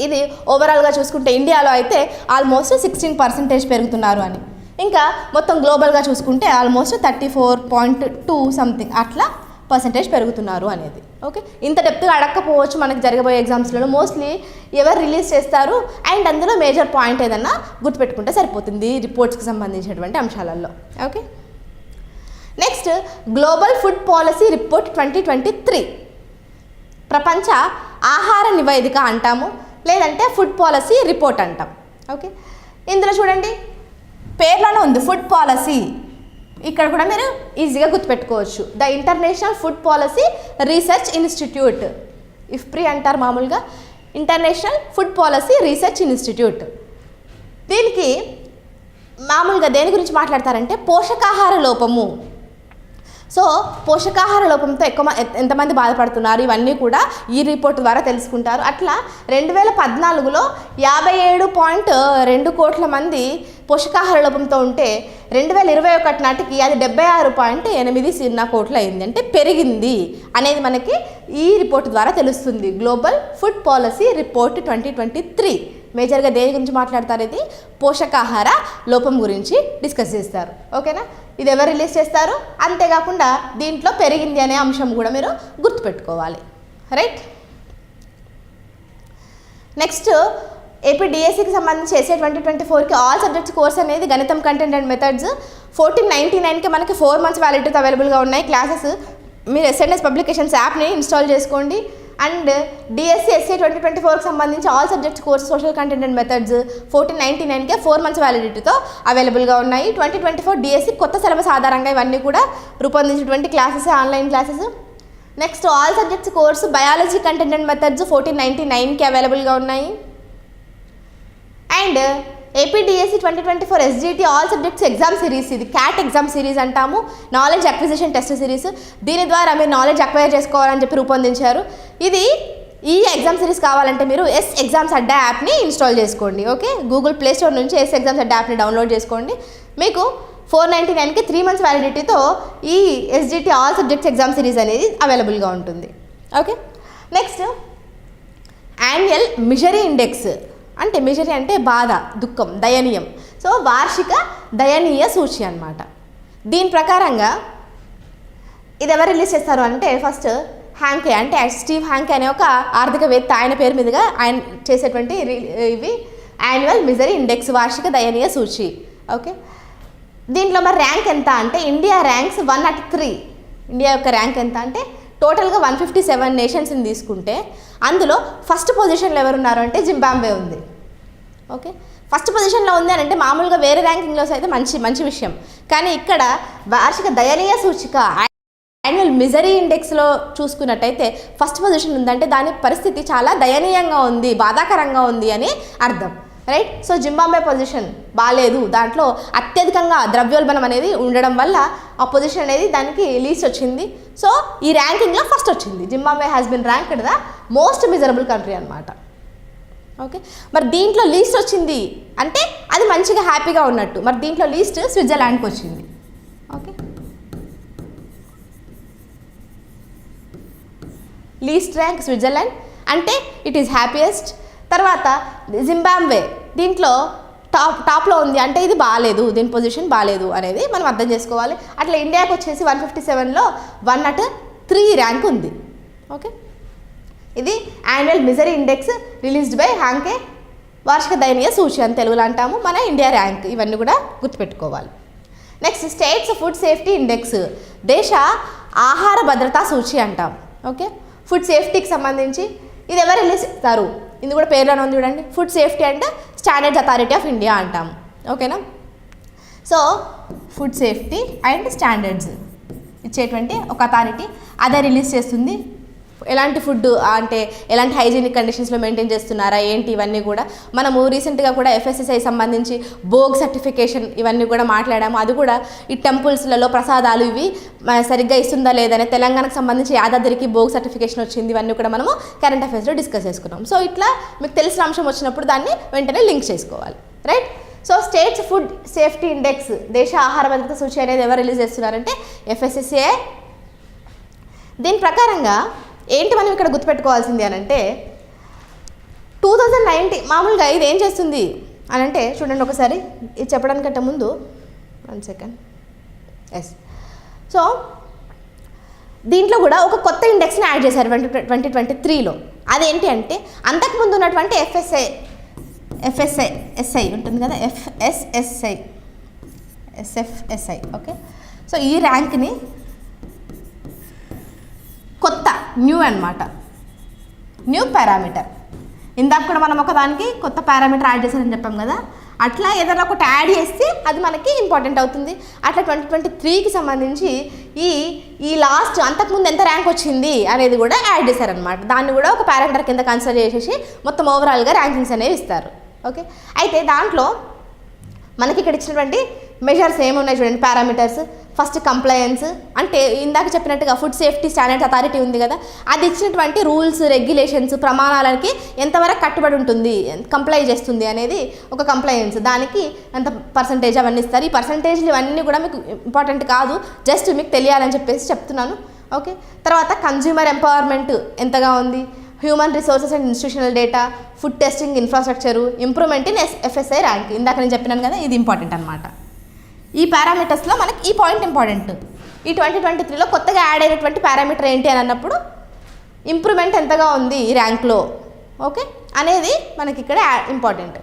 ఇది ఓవరాల్గా చూసుకుంటే ఇండియాలో అయితే ఆల్మోస్ట్ 16% పెరుగుతున్నారు అని, ఇంకా మొత్తం గ్లోబల్గా చూసుకుంటే ఆల్మోస్ట్ 34.2 సంథింగ్ అట్లా పర్సెంటేజ్ పెరుగుతున్నారు అనేది. ఓకే. ఇంత డెప్త్గా అడగకపోవచ్చు మనకి జరగబోయే ఎగ్జామ్స్లలో. మోస్ట్లీ ఎవరు రిలీజ్ చేస్తారు అండ్ అందులో మేజర్ పాయింట్ ఏదన్నా గుర్తుపెట్టుకుంటే సరిపోతుంది రిపోర్ట్స్కి సంబంధించినటువంటి అంశాలలో. Okay. Next global food policy report 2023 ప్రపంచ ఆహార నివేదిక అంటాము, లేదంటే ఫుడ్ పాలసీ రిపోర్ట్ అంటాం. ఓకే. ఇందులో చూడండి పేర్లోనే ఉంది ఫుడ్ పాలసీ. ఇక్కడ కూడా మీరు ఈజీగా గుర్తుపెట్టుకోవచ్చు. The international food policy research institute, IFPRI అంటారు మామూలుగా, international food policy research institute. దీనికి మామూలుగా దేని గురించి మాట్లాడతారంటే పోషకాహార లోపము. సో పోషకాహార లోపంతో ఎంతమంది బాధపడుతున్నారు ఇవన్నీ కూడా ఈ రిపోర్ట్ ద్వారా తెలుసుకుంటారు. అట్లా 2014లో 57.2 కోట్ల మంది పోషకాహార లోపంతో ఉంటే 2021 నాటికి అది 76.80 కోట్లు అయింది. అంటే పెరిగింది అనేది మనకి ఈ రిపోర్ట్ ద్వారా తెలుస్తుంది. గ్లోబల్ ఫుడ్ పాలసీ రిపోర్ట్ 2023 మేజర్గా దేని గురించి మాట్లాడతారు? ఇది పోషకాహార లోపం గురించి డిస్కస్ చేస్తారు. ఓకేనా. ఇది ఎవరు రిలీజ్ చేస్తారు? అంతేకాకుండా దీంట్లో పెరిగింది అనే అంశం కూడా మీరు గుర్తుపెట్టుకోవాలి. రైట్. నెక్స్ట్ ఏపీ డిఎస్సికి సంబంధించి ఎస్ఏ 2024కి ఆల్ సబ్జెక్ట్స్ కోర్స్ అనేది గణితం కంటెంట్ అండ్ మెథడ్స్ 1499కి మనకి 4 months వ్యాలిడిటీతో అవైలబుల్గా ఉన్నాయి. క్లాసెస్ మీరు ఎస్ఎన్ఎస్ పబ్లికేషన్స్ యాప్ని ఇన్స్టాల్ చేసుకోండి. అండ్ డిఎస్సి ఎస్ఏ 2024కి సంబంధించి all subjects course social content and methods 1499కే 4 months వ్యాలిడిటీతో అవైలబుల్గా ఉన్నాయి. 2024 డిఎస్సి కొత్త సిలబస్ ఆధారంగా ఇవన్నీ కూడా రూపొందించినటువంటి classes, online classes. Next all subjects course biology content and methods 1499కి అవైలబుల్గా ఉన్నాయి. And AP DSC 2024 SGT all subjects exam series, ఇది క్యాట్ ఎగ్జామ్ సిరీస్ అంటాము, నాలెడ్జ్ అక్విజిషన్ టెస్ట్ సిరీస్. దీని ద్వారా మీరు నాలెడ్జ్ అక్వైర్ చేసుకోవాలని చెప్పి రూపొందించారు. ఇది ఈ ఎగ్జామ్ సిరీస్ కావాలంటే మీరు ఎస్ ఎగ్జామ్స్ అడ్డా యాప్ని ఇన్స్టాల్ చేసుకోండి. ఓకే. గూగుల్ ప్లే స్టోర్ నుంచి ఎస్ ఎగ్జామ్స్ అడ్డా యాప్ని డౌన్లోడ్ చేసుకోండి. మీకు 499కి 3 months వ్యాలిడిటీతో ఈ SGT all subjects exam series అనేది అవైలబుల్గా ఉంటుంది. Okay. Next annual misery index, అంటే మిజరీ అంటే బాధ, దుఃఖం, దయనీయం. సో వార్షిక దయనీయ సూచి అన్నమాట. దీని ప్రకారంగా ఇది ఎవరు రిలీజ్ చేస్తారు అంటే ఫస్ట్ హ్యాంకే, అంటే స్టీవ్ హ్యాంకే అనే ఒక ఆర్థికవేత్త, ఆయన పేరు మీదుగా ఆయన చేసేటువంటి ఇవి యాన్యువల్ మిజరీ ఇండెక్స్, వార్షిక దయనీయ సూచి. ఓకే. దీంట్లో మరి ర్యాంక్ ఎంత అంటే ఇండియా ర్యాంక్స్ 103. ఇండియా యొక్క ర్యాంక్ ఎంత అంటే టోటల్గా 157 నేషన్స్ని తీసుకుంటే అందులో ఫస్ట్ పొజిషన్లో ఎవరున్నారు అంటే జింబాబ్వే ఉంది. ఓకే. ఫస్ట్ పొజిషన్లో ఉంది అని అంటే మామూలుగా వేరే ర్యాంకింగ్లో అయితే మంచి విషయం, కానీ ఇక్కడ వార్షిక దయనీయ సూచిక యాన్యువల్ మిజరీ ఇండెక్స్లో చూసుకున్నట్టయితే ఫస్ట్ పొజిషన్ ఉందంటే దాని పరిస్థితి చాలా దయనీయంగా ఉంది, బాధాకరంగా ఉంది అని అర్థం. రైట్. సో జింబాబ్వే పొజిషన్ బాగాలేదు, దాంట్లో అత్యధికంగా ద్రవ్యోల్బణం అనేది ఉండడం వల్ల ఆ పొజిషన్ అనేది దానికి లీస్ట్ వచ్చింది. సో ఈ ర్యాంకింగ్లో ఫస్ట్ వచ్చింది. Zimbabwe has been ranked the most miserable country అనమాట. ఓకే. మరి దీంట్లో లీస్ట్ వచ్చింది అంటే అది మంచిగా హ్యాపీగా ఉన్నట్టు. మరి దీంట్లో లీస్ట్ స్విట్జర్లాండ్కి వచ్చింది. ఓకే. లీస్ట్ ర్యాంక్ స్విట్జర్లాండ్ అంటే ఇట్ ఈస్ హ్యాపీయెస్ట్. తర్వాత జింబాబ్వే దీంట్లో టాప్లో ఉంది అంటే ఇది బాగాలేదు, దీని పొజిషన్ బాగాలేదు అనేది మనం అర్థం చేసుకోవాలి. అట్లా ఇండియాకి వచ్చేసి 157లో 103 ర్యాంక్ ఉంది. ఓకే. ఇది annual misery index released by Hanke, వార్షిక దయనీయ సూచి అని తెలుగులో అంటాము. మన ఇండియా ర్యాంక్ ఇవన్నీ కూడా గుర్తుపెట్టుకోవాలి. Next states food safety index, దేశ ఆహార భద్రతా సూచి అంటాం. ఓకే. ఫుడ్ సేఫ్టీకి సంబంధించి ఇది ఎవరు రిలీజ్ చేస్తారు? ఇది కూడా పేర్లోనే ఉంది చూడండి, ఫుడ్ సేఫ్టీ అంటే స్టాండర్డ్స్ అథారిటీ ఆఫ్ ఇండియా అంటాము. ఓకేనా. So food safety and standards ఇచ్చేటువంటి ఒక అథారిటీ, అదే రిలీజ్ చేస్తుంది ఎలాంటి ఫుడ్ అంటే ఎలాంటి హైజీనిక్ కండిషన్స్లో మెయింటైన్ చేస్తున్నారా ఏంటి, ఇవన్నీ కూడా మనము రీసెంట్గా కూడా FSSAI సంబంధించి బోగ్ సర్టిఫికేషన్ ఇవన్నీ కూడా మాట్లాడాము. అది కూడా ఈ టెంపుల్స్లలో ప్రసాదాలు ఇవి సరిగ్గా ఇస్తుందా లేదనే తెలంగాణకు సంబంధించి యాదాద్రికి బోగ్ సర్టిఫికేషన్ వచ్చింది. ఇవన్నీ కూడా మనము కరెంట్ అఫైర్స్లో డిస్కస్ చేసుకున్నాం. సో ఇట్లా మీకు తెలిసిన అంశం వచ్చినప్పుడు దాన్ని వెంటనే లింక్ చేసుకోవాలి, right. So states food safety index, దేశ ఆహార భద్రత సూచి అనేది ఎవరు రిలీజ్ చేస్తున్నారంటే FSSAI. దీని ప్రకారంగా ఏంటి మనం ఇక్కడ గుర్తుపెట్టుకోవాల్సింది అని అంటే 2019 మామూలుగా ఇది ఏం చేస్తుంది అని అంటే చూడండి ఒకసారి, ఇది చెప్పడానికంటే ముందు 1 సెకండ్. ఎస్, సో దీంట్లో కూడా ఒక కొత్త ఇండెక్స్ని యాడ్ చేశారు 2023లో. అదేంటి అంటే అంతకుముందు ఉన్నటువంటి FSSAI ఉంటుంది కదా, SFSI, ఓకే. సో ఈ ర్యాంక్ని కొత్త న్యూ అన్నమాట, న్యూ పారామీటర్. ఇందాక కూడా మనం ఒకదానికి కొత్త పారామీటర్ యాడ్ చేశారని చెప్పాం కదా, అట్లా ఏదైనా ఒకటి యాడ్ చేస్తే అది మనకి ఇంపార్టెంట్ అవుతుంది. అట్లా 2023కి సంబంధించి ఈ లాస్ట్ అంతకుముందు ఎంత ర్యాంక్ వచ్చింది అనేది కూడా యాడ్ చేశారనమాట. దాన్ని కూడా ఒక పారామీటర్ కింద కన్సిడర్ చేసేసి మొత్తం ఓవరాల్గా ర్యాంకింగ్స్ అనేవి ఇస్తారు, ఓకే. అయితే దాంట్లో మనకి ఇక్కడ ఇచ్చినటువంటి మెజర్స్ ఏమున్నాయి చూడండి, పారామీటర్స్. ఫస్ట్ కంప్లయన్స్, అంటే ఇందాక చెప్పినట్టుగా ఫుడ్ సేఫ్టీ స్టాండర్డ్స్ అథారిటీ ఉంది కదా, అది ఇచ్చినటువంటి రూల్స్ రెగ్యులేషన్స్ ప్రమాణాలకి ఎంతవరకు కట్టుబడి ఉంటుంది, కంప్లై చేస్తుంది అనేది ఒక కంప్లయన్స్. దానికి ఎంత పర్సంటేజ్ అవన్నీ ఇస్తారు. ఈ పర్సంటేజ్లు ఇవన్నీ కూడా మీకు ఇంపార్టెంట్ కాదు, జస్ట్ మీకు తెలియాలని చెప్పేసి చెప్తున్నాను, ఓకే. తర్వాత కన్జ్యూమర్ ఎంపవర్మెంట్ ఎంతగా ఉంది, human resources and institutional data, food testing infrastructure, improvement in FSI rank. ఇందాక నేను చెప్పినాను కదా, ఇది ఇంపార్టెంట్ అనమాట. ఈ పారామీటర్స్లో మనకి ఈ పాయింట్ ఇంపార్టెంట్. ఈ 2023లో కొత్తగా యాడ్ అయినటువంటి పారామీటర్ ఏంటి అని అన్నప్పుడు ఇంప్రూవ్మెంట్ ఎంతగా ఉంది ఈ ర్యాంక్లో, ఓకే, అనేది మనకి ఇక్కడ ఇంపార్టెంట్.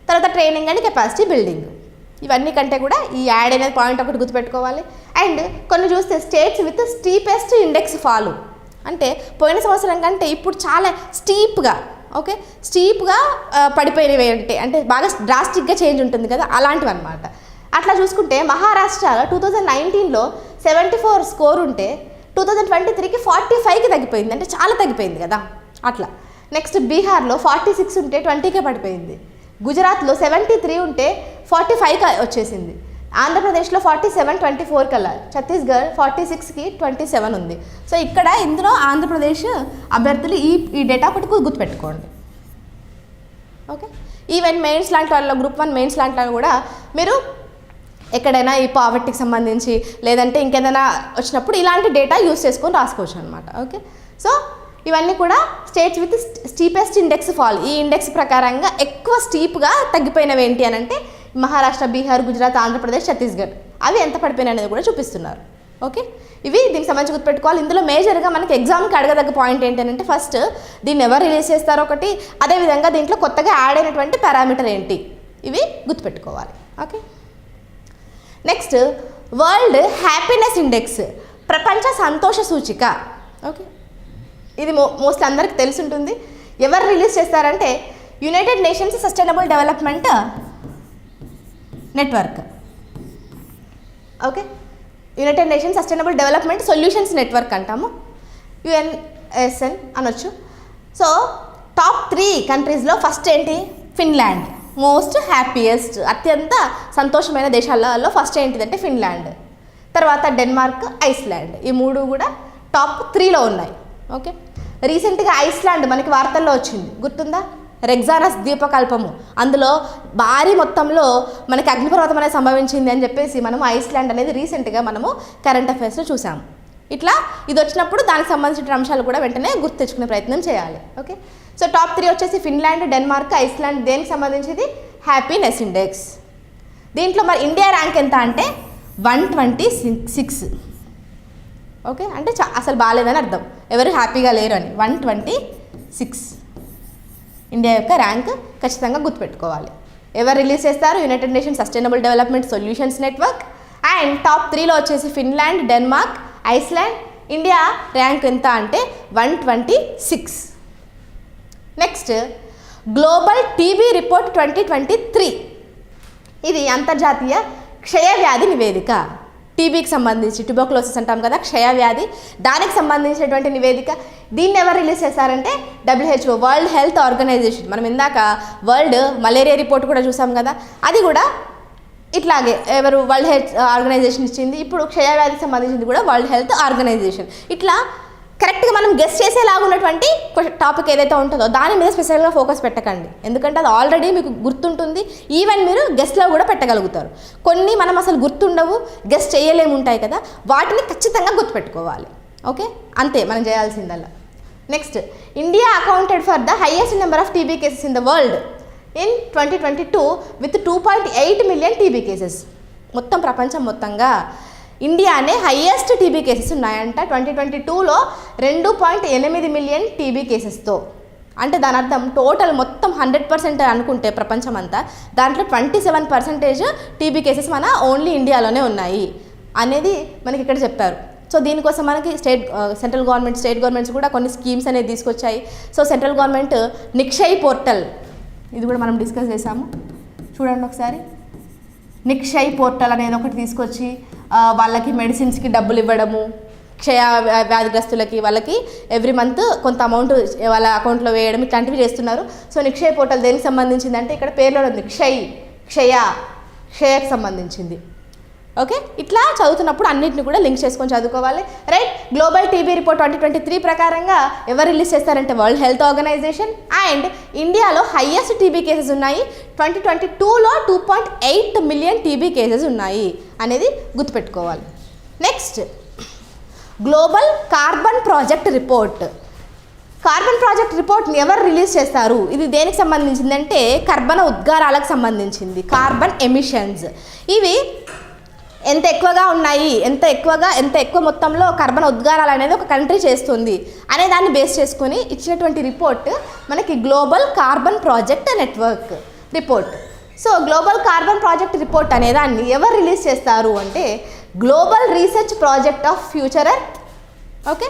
తర్వాత ట్రైనింగ్ అండ్ కెపాసిటీ బిల్డింగ్, ఇవన్నీ కంటే కూడా ఈ యాడ్ అనేది పాయింట్ ఒకటి గుర్తుపెట్టుకోవాలి. అండ్ కొన్ని చూస్తే states with steepest index follow, అంటే పోయిన సంవత్సరం కంటే ఇప్పుడు చాలా స్టీప్గా, ఓకే, స్టీప్గా పడిపోయినవి అంటే బాగా డ్రాస్టిక్గా చేంజ్ ఉంటుంది కదా, అలాంటివి అనమాట. అట్లా చూసుకుంటే మహారాష్ట్రలో 2019లో 74 స్కోర్ ఉంటే 2023కి 45కి తగ్గిపోయింది, అంటే చాలా తగ్గిపోయింది కదా అట్లా. నెక్స్ట్ బీహార్లో 46 ఉంటే 20కే పడిపోయింది. గుజరాత్లో 73 ఉంటే 45కి వచ్చేసింది. ఆంధ్రప్రదేశ్లో 47 24 కల్లా, ఛత్తీస్గఢ్ 46కి 27 ఉంది. సో ఇక్కడ ఇందులో ఆంధ్రప్రదేశ్ అభ్యర్థులు ఈ డేటా ఒకటి గుర్తుపెట్టుకోండి, ఓకే. ఈవెన్ మెయిన్స్ లాంటి వాళ్ళలో గ్రూప్ 1 మెయిన్స్ లాంటి వాళ్ళు కూడా మీరు ఎక్కడైనా ఈ పావర్టీకి సంబంధించి లేదంటే ఇంకేదైనా వచ్చినప్పుడు ఇలాంటి డేటా యూస్ చేసుకొని రాసుకోవచ్చు అనమాట, ఓకే. సో ఇవన్నీ కూడా states with steepest index fall, ఈ ఇండెక్స్ ప్రకారంగా ఎక్కువ స్టీప్గా తగ్గిపోయినవి ఏంటి అని అంటే మహారాష్ట్ర, బీహార్, గుజరాత్, ఆంధ్రప్రదేశ్, ఛత్తీస్గఢ్, అవి ఎంత పడిపోయినాయి అనేది కూడా చూపిస్తున్నారు, ఓకే. ఇవి దీనికి సంబంధించి గుర్తుపెట్టుకోవాలి. ఇందులో మేజర్గా మనకి ఎగ్జామ్కి అడగదగ్గ పాయింట్ ఏంటంటే ఫస్ట్ దీన్ని ఎవరు రిలీజ్ చేస్తారో ఒకటి, అదేవిధంగా దీంట్లో కొత్తగా యాడ్ అయినటువంటి పారామీటర్ ఏంటి, ఇవి గుర్తుపెట్టుకోవాలి, okay. Next world happiness index, ప్రపంచ సంతోష సూచిక, ఓకే. ఇది మోస్ట్లీ అందరికి తెలిసి ఉంటుంది. ఎవరు రిలీజ్ చేస్తారంటే United Nations sustainable development network, okay. United Nations sustainable development solutions network అంటాము, UNSN అనొచ్చు. సో టాప్ 3 కంట్రీస్లో ఫస్ట్ ఏంటి, ఫిన్లాండ్, మోస్ట్ హ్యాపీయెస్ట్, అత్యంత సంతోషమైన దేశాలలో ఫస్ట్ ఏంటిదంటే ఫిన్లాండ్. తర్వాత డెన్మార్క్, ఐస్లాండ్, ఈ 3 కూడా టాప్ 3లో ఉన్నాయి, ఓకే. రీసెంట్గా ఐస్లాండ్ మనకి వార్తల్లో వచ్చింది, గుర్తుందా, రెగ్జారస్ ద్వీపకల్పము, అందులో భారీ మొత్తంలో మనకి అగ్నిపర్వతం అనేది సంభవించింది అని చెప్పేసి మనము ఐస్లాండ్ అనేది రీసెంట్గా మనము కరెంట్ అఫైర్స్లో చూసాము. ఇట్లా ఇది వచ్చినప్పుడు దానికి సంబంధించిన అంశాలు కూడా వెంటనే గుర్తు తెచ్చుకునే ప్రయత్నం చేయాలి, ఓకే. సో టాప్ 3 వచ్చేసి ఫిన్లాండ్, డెన్మార్క్, ఐస్లాండ్. దేనికి సంబంధించింది, హ్యాపీనెస్ ఇండెక్స్. దీంట్లో మరి ఇండియా ర్యాంక్ ఎంత అంటే 126, ఓకే. అంటే అసలు బాగాలేదని అర్థం, ఎవరు హ్యాపీగా లేరు అని. 126 ఇండియా యొక్క ర్యాంక్ ఖచ్చితంగా గుర్తుపెట్టుకోవాలి. ఎవరు రిలీజ్ చేస్తారు, United Nations sustainable development solutions network. And top 3లో వచ్చేసి Finland, Denmark, Iceland. India rank ఎంత అంటే 126. నెక్స్ట్ గ్లోబల్ టీబీ రిపోర్ట్ 2023, ఇది అంతర్జాతీయ క్షయవ్యాధి నివేదిక. టీబీకి సంబంధించి, ట్యూబర్కులోసిస్ అంటాం కదా, క్షయవ్యాధి, దానికి సంబంధించినటువంటి నివేదిక. దీన్ని ఎవరు రిలీజ్ చేశారంటే WHO, వరల్డ్ హెల్త్ ఆర్గనైజేషన్. మనం ఇందాక వరల్డ్ మలేరియా రిపోర్ట్ కూడా చూసాం కదా, అది కూడా ఇట్లాగే ఎవరు వరల్డ్ హెల్త్ ఆర్గనైజేషన్ ఇచ్చింది. ఇప్పుడు క్షయవ్యాధికి సంబంధించింది కూడా వరల్డ్ హెల్త్ ఆర్గనైజేషన్. ఇట్లా కరెక్ట్గా మనం గెస్ట్ చేసేలాగా ఉన్నటువంటి టాపిక్ ఏదైతే ఉంటుందో దాని మీద స్పెషల్గా ఫోకస్ పెట్టకండి, ఎందుకంటే అది ఆల్రెడీ మీకు గుర్తుంటుంది. ఈవెన్ మీరు గెస్ట్లో కూడా పెట్టగలుగుతారు. కొన్ని మనం అసలు గుర్తుండవు, గెస్ట్ చేయలేము ఉంటాయి కదా, వాటిని ఖచ్చితంగా గుర్తుపెట్టుకోవాలి. ఓకే, అంతే మనం చేయాల్సిందల్లా. Next, India accounted for the highest number of TB cases in the world in 2022 with 2.8 million TB cases. మొత్తం ప్రపంచం మొత్తంగా ఇండియానే హైయెస్ట్ టీబీ కేసెస్ ఉన్నాయంట 2022లో 2.8 మిలియన్ టీబీ కేసెస్తో. అంటే దాని అర్థం టోటల్ మొత్తం 100% అనుకుంటే ప్రపంచం అంతా, దాంట్లో 27% టీబీ కేసెస్ మన ఓన్లీ ఇండియాలోనే ఉన్నాయి అనేది మనకి ఇక్కడ చెప్పారు. సో దీనికోసం మనకి సెంట్రల్ గవర్నమెంట్, స్టేట్ గవర్నమెంట్స్ కూడా కొన్ని స్కీమ్స్ అనేది తీసుకొచ్చాయి. So central government Nikshay portal, ఇది కూడా మనం డిస్కస్ చేసాము, చూడండి ఒకసారి. నిక్షయ్ పోర్టల్ అనేది ఒకటి తీసుకొచ్చి వాళ్ళకి మెడిసిన్స్కి డబ్బులు ఇవ్వడము, క్షయ వ్యాధిగ్రస్తులకి వాళ్ళకి ఎవ్రీ మంత్ కొంత అమౌంట్ వాళ్ళ అకౌంట్లో వేయడం, ఇట్లాంటివి చేస్తున్నారు. సో నిక్షయ్ పోర్టల్ దేనికి సంబంధించింది అంటే ఇక్కడ పేరులో ఉంది క్షయకి సంబంధించింది. ఓకే, ఇట్లా చదువుతున్నప్పుడు అన్నింటిని కూడా లింక్ చేసుకొని చదువుకోవాలి. రైట్, గ్లోబల్ టీబీ రిపోర్ట్ 2023 ప్రకారంగా ఎవరు రిలీజ్ చేస్తారంటే వరల్డ్ హెల్త్ ఆర్గనైజేషన్. అండ్ ఇండియాలో హైయెస్ట్ టీబీ కేసెస్ ఉన్నాయి 2022లో 2.8 మిలియన్ టీబీ కేసెస్ ఉన్నాయి అనేది గుర్తుపెట్టుకోవాలి. Next, global carbon project report. Carbon project రిపోర్ట్ని ఎవరు రిలీజ్ చేస్తారు? ఇది దేనికి సంబంధించిందంటే కర్బన ఉద్గారాలకు సంబంధించింది, కార్బన్ ఎమిషన్స్. ఇవి ఎంత ఎక్కువగా ఉన్నాయి, ఎంత ఎక్కువ మొత్తంలో కర్బన ఉద్గారాలు అనేది ఒక కంట్రీ చేస్తుంది అనే దాన్ని బేస్ చేసుకొని ఇచ్చినటువంటి రిపోర్ట్ మనకి Global carbon Project network report. So Global carbon project report అనే దాన్ని ఎవరు రిలీజ్ చేస్తారు అంటే global research project of Future Earth, okay,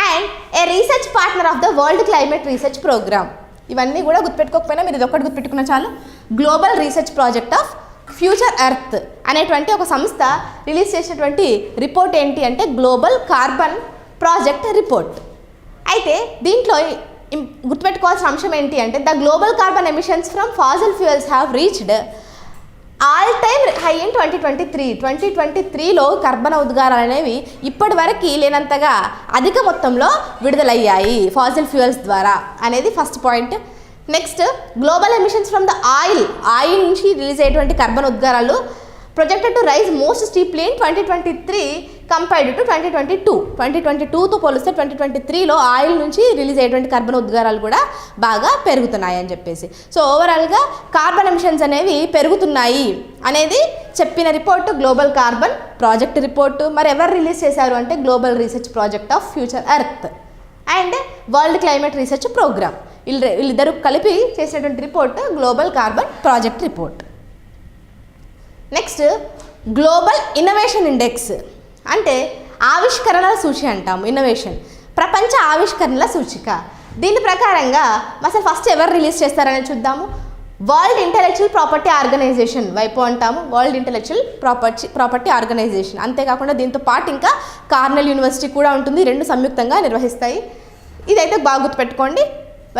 and a research partner of the World Climate Research Programme. ఇవన్నీ కూడా గుర్తుపెట్టుకోకపోయినా మీరు ఇది ఒక్కటి గుర్తుపెట్టుకున్న చాలు. Global research project of Future Earth అనేటువంటి ఒక సంస్థ రిలీజ్ చేసినటువంటి రిపోర్ట్ ఏంటి అంటే గ్లోబల్ కార్బన్ ప్రాజెక్ట్ రిపోర్ట్. అయితే దీంట్లో గుర్తుపెట్టుకోవాల్సిన అంశం ఏంటి అంటే the global carbon emissions from fossil fuels have reached all time high in 2023లో కర్బన ఉద్గారాలు అనేవి ఇప్పటి వరకు లేనంతగా అధిక మొత్తంలో విడుదలయ్యాయి ఫాసిల్ ఫ్యూయల్స్ ద్వారా అనేది first point. Next, global emissions from the oil నుంచి రిలీజ్ అయ్యేటువంటి కర్బన ఉద్గారాలు projected to rise most steeply in 2023 compared to 2022. 2022తో పోలిస్తే 2023లో ఆయిల్ నుంచి రిలీజ్ అయ్యేటువంటి కర్బన ఉద్గారాలు కూడా బాగా పెరుగుతున్నాయి అని చెప్పేసి. సో ఓవరాల్గా కార్బన్ ఎమిషన్స్ అనేవి పెరుగుతున్నాయి అనేది చెప్పిన report Global carbon Project report. మరి ఎవరు రిలీజ్ చేశారు అంటే global research project of Future Earth and World Climate Research Programme, వీళ్ళిద్దరూ కలిపి చేసినటువంటి report global carbon project report. Next, Global innovation Index అంటే ఆవిష్కరణల సూచి అంటాము. ఇన్నోవేషన్ ప్రపంచ ఆవిష్కరణల సూచిక. దీని ప్రకారంగా అసలు ఫస్ట్ ఎవరు రిలీజ్ చేస్తారని చూద్దాము. వరల్డ్ ఇంటెలెక్చువల్ ప్రాపర్టీ ఆర్గనైజేషన్ వైపో అంటాము, వరల్డ్ ఇంటెలెక్చువల్ ప్రాపర్టీ ఆర్గనైజేషన్. అంతేకాకుండా దీంతో పాటు ఇంకా కార్నెల్ యూనివర్సిటీ కూడా ఉంటుంది, రెండు సంయుక్తంగా నిర్వహిస్తాయి. ఇదైతే బాగా గుర్తుపెట్టుకోండి,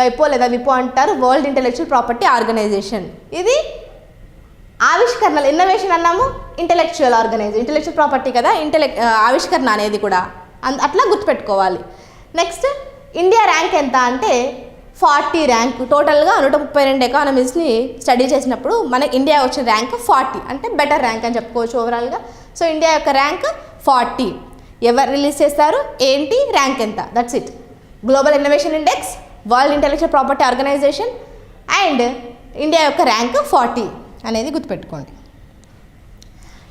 వైపో లేదా విపో అంటారు, వరల్డ్ ఇంటెలెక్చువల్ ప్రాపర్టీ ఆర్గనైజేషన్. ఇది ఆవిష్కరణలు, ఇన్నోవేషన్ అన్నాము, ఇంటెలెక్చువల్ ఆర్గనైజేషన్, ఇంటెలెక్చువల్ ప్రాపర్టీ కదా, ఆవిష్కరణ అనేది కూడా అట్లా గుర్తుపెట్టుకోవాలి. నెక్స్ట్, ఇండియా ర్యాంక్ ఎంత అంటే 40 ర్యాంక్. టోటల్గా 132 ఎకానమీస్ని స్టడీ చేసినప్పుడు మన ఇండియా వచ్చిన ర్యాంక్ 40, అంటే బెటర్ ర్యాంక్ అని చెప్పుకోవచ్చు ఓవరాల్గా. సో ఇండియా యొక్క ర్యాంక్ 40. ఎవరు రిలీజ్ చేస్తారు, ఏంటి, ర్యాంక్ ఎంత, that's it. Global innovation Index, World Intellectual Property Organization and India యొక్క ర్యాంక్ 40 అనేది గుర్తుపెట్టుకోండి.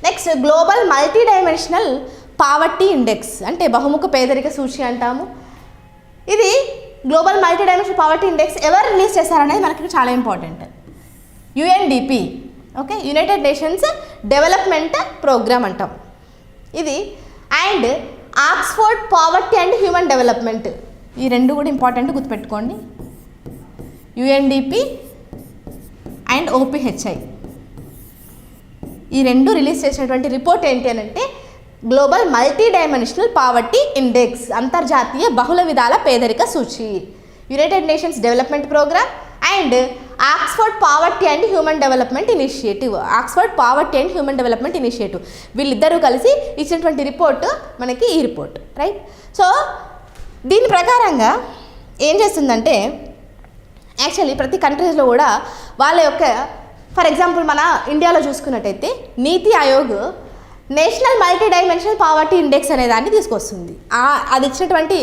Next, Global multi dimensional poverty Index అంటే బహుముఖ పేదరిక సూచి అంటాము. ఇది Global multi dimensional poverty Index ఎవరు రిలీజ్ చేశారనేది మనకి చాలా important. UNDP, okay, United Nations development Programme అంటాం ఇది. And Oxford Poverty and human Development, ఈ రెండు కూడా ఇంపార్టెంట్ గుర్తుపెట్టుకోండి. UNDP అండ్ OPHI ఈ రెండు రిలీజ్ చేసినటువంటి రిపోర్ట్ ఏంటి అని అంటే global multi dimensional poverty index, అంతర్జాతీయ బహుళ విధాల పేదరిక సూచి, United Nations development programme and Oxford poverty and human development initiative. Oxford poverty and human development initiative వీళ్ళిద్దరూ కలిసి ఇచ్చినటువంటి రిపోర్ట్ మనకి ఈ రిపోర్ట్, రైట్. సో దీని ప్రకారంగా ఏం చేస్తుందంటే యాక్చువల్లీ ప్రతి కంట్రీస్లో కూడా వాళ్ళ యొక్క, ఫర్ ఎగ్జాంపుల్ మన ఇండియాలో చూసుకున్నట్టయితే నీతి Aayog national multi dimensional poverty index అనే దాన్ని తీసుకొస్తుంది. అది ఇచ్చినటువంటి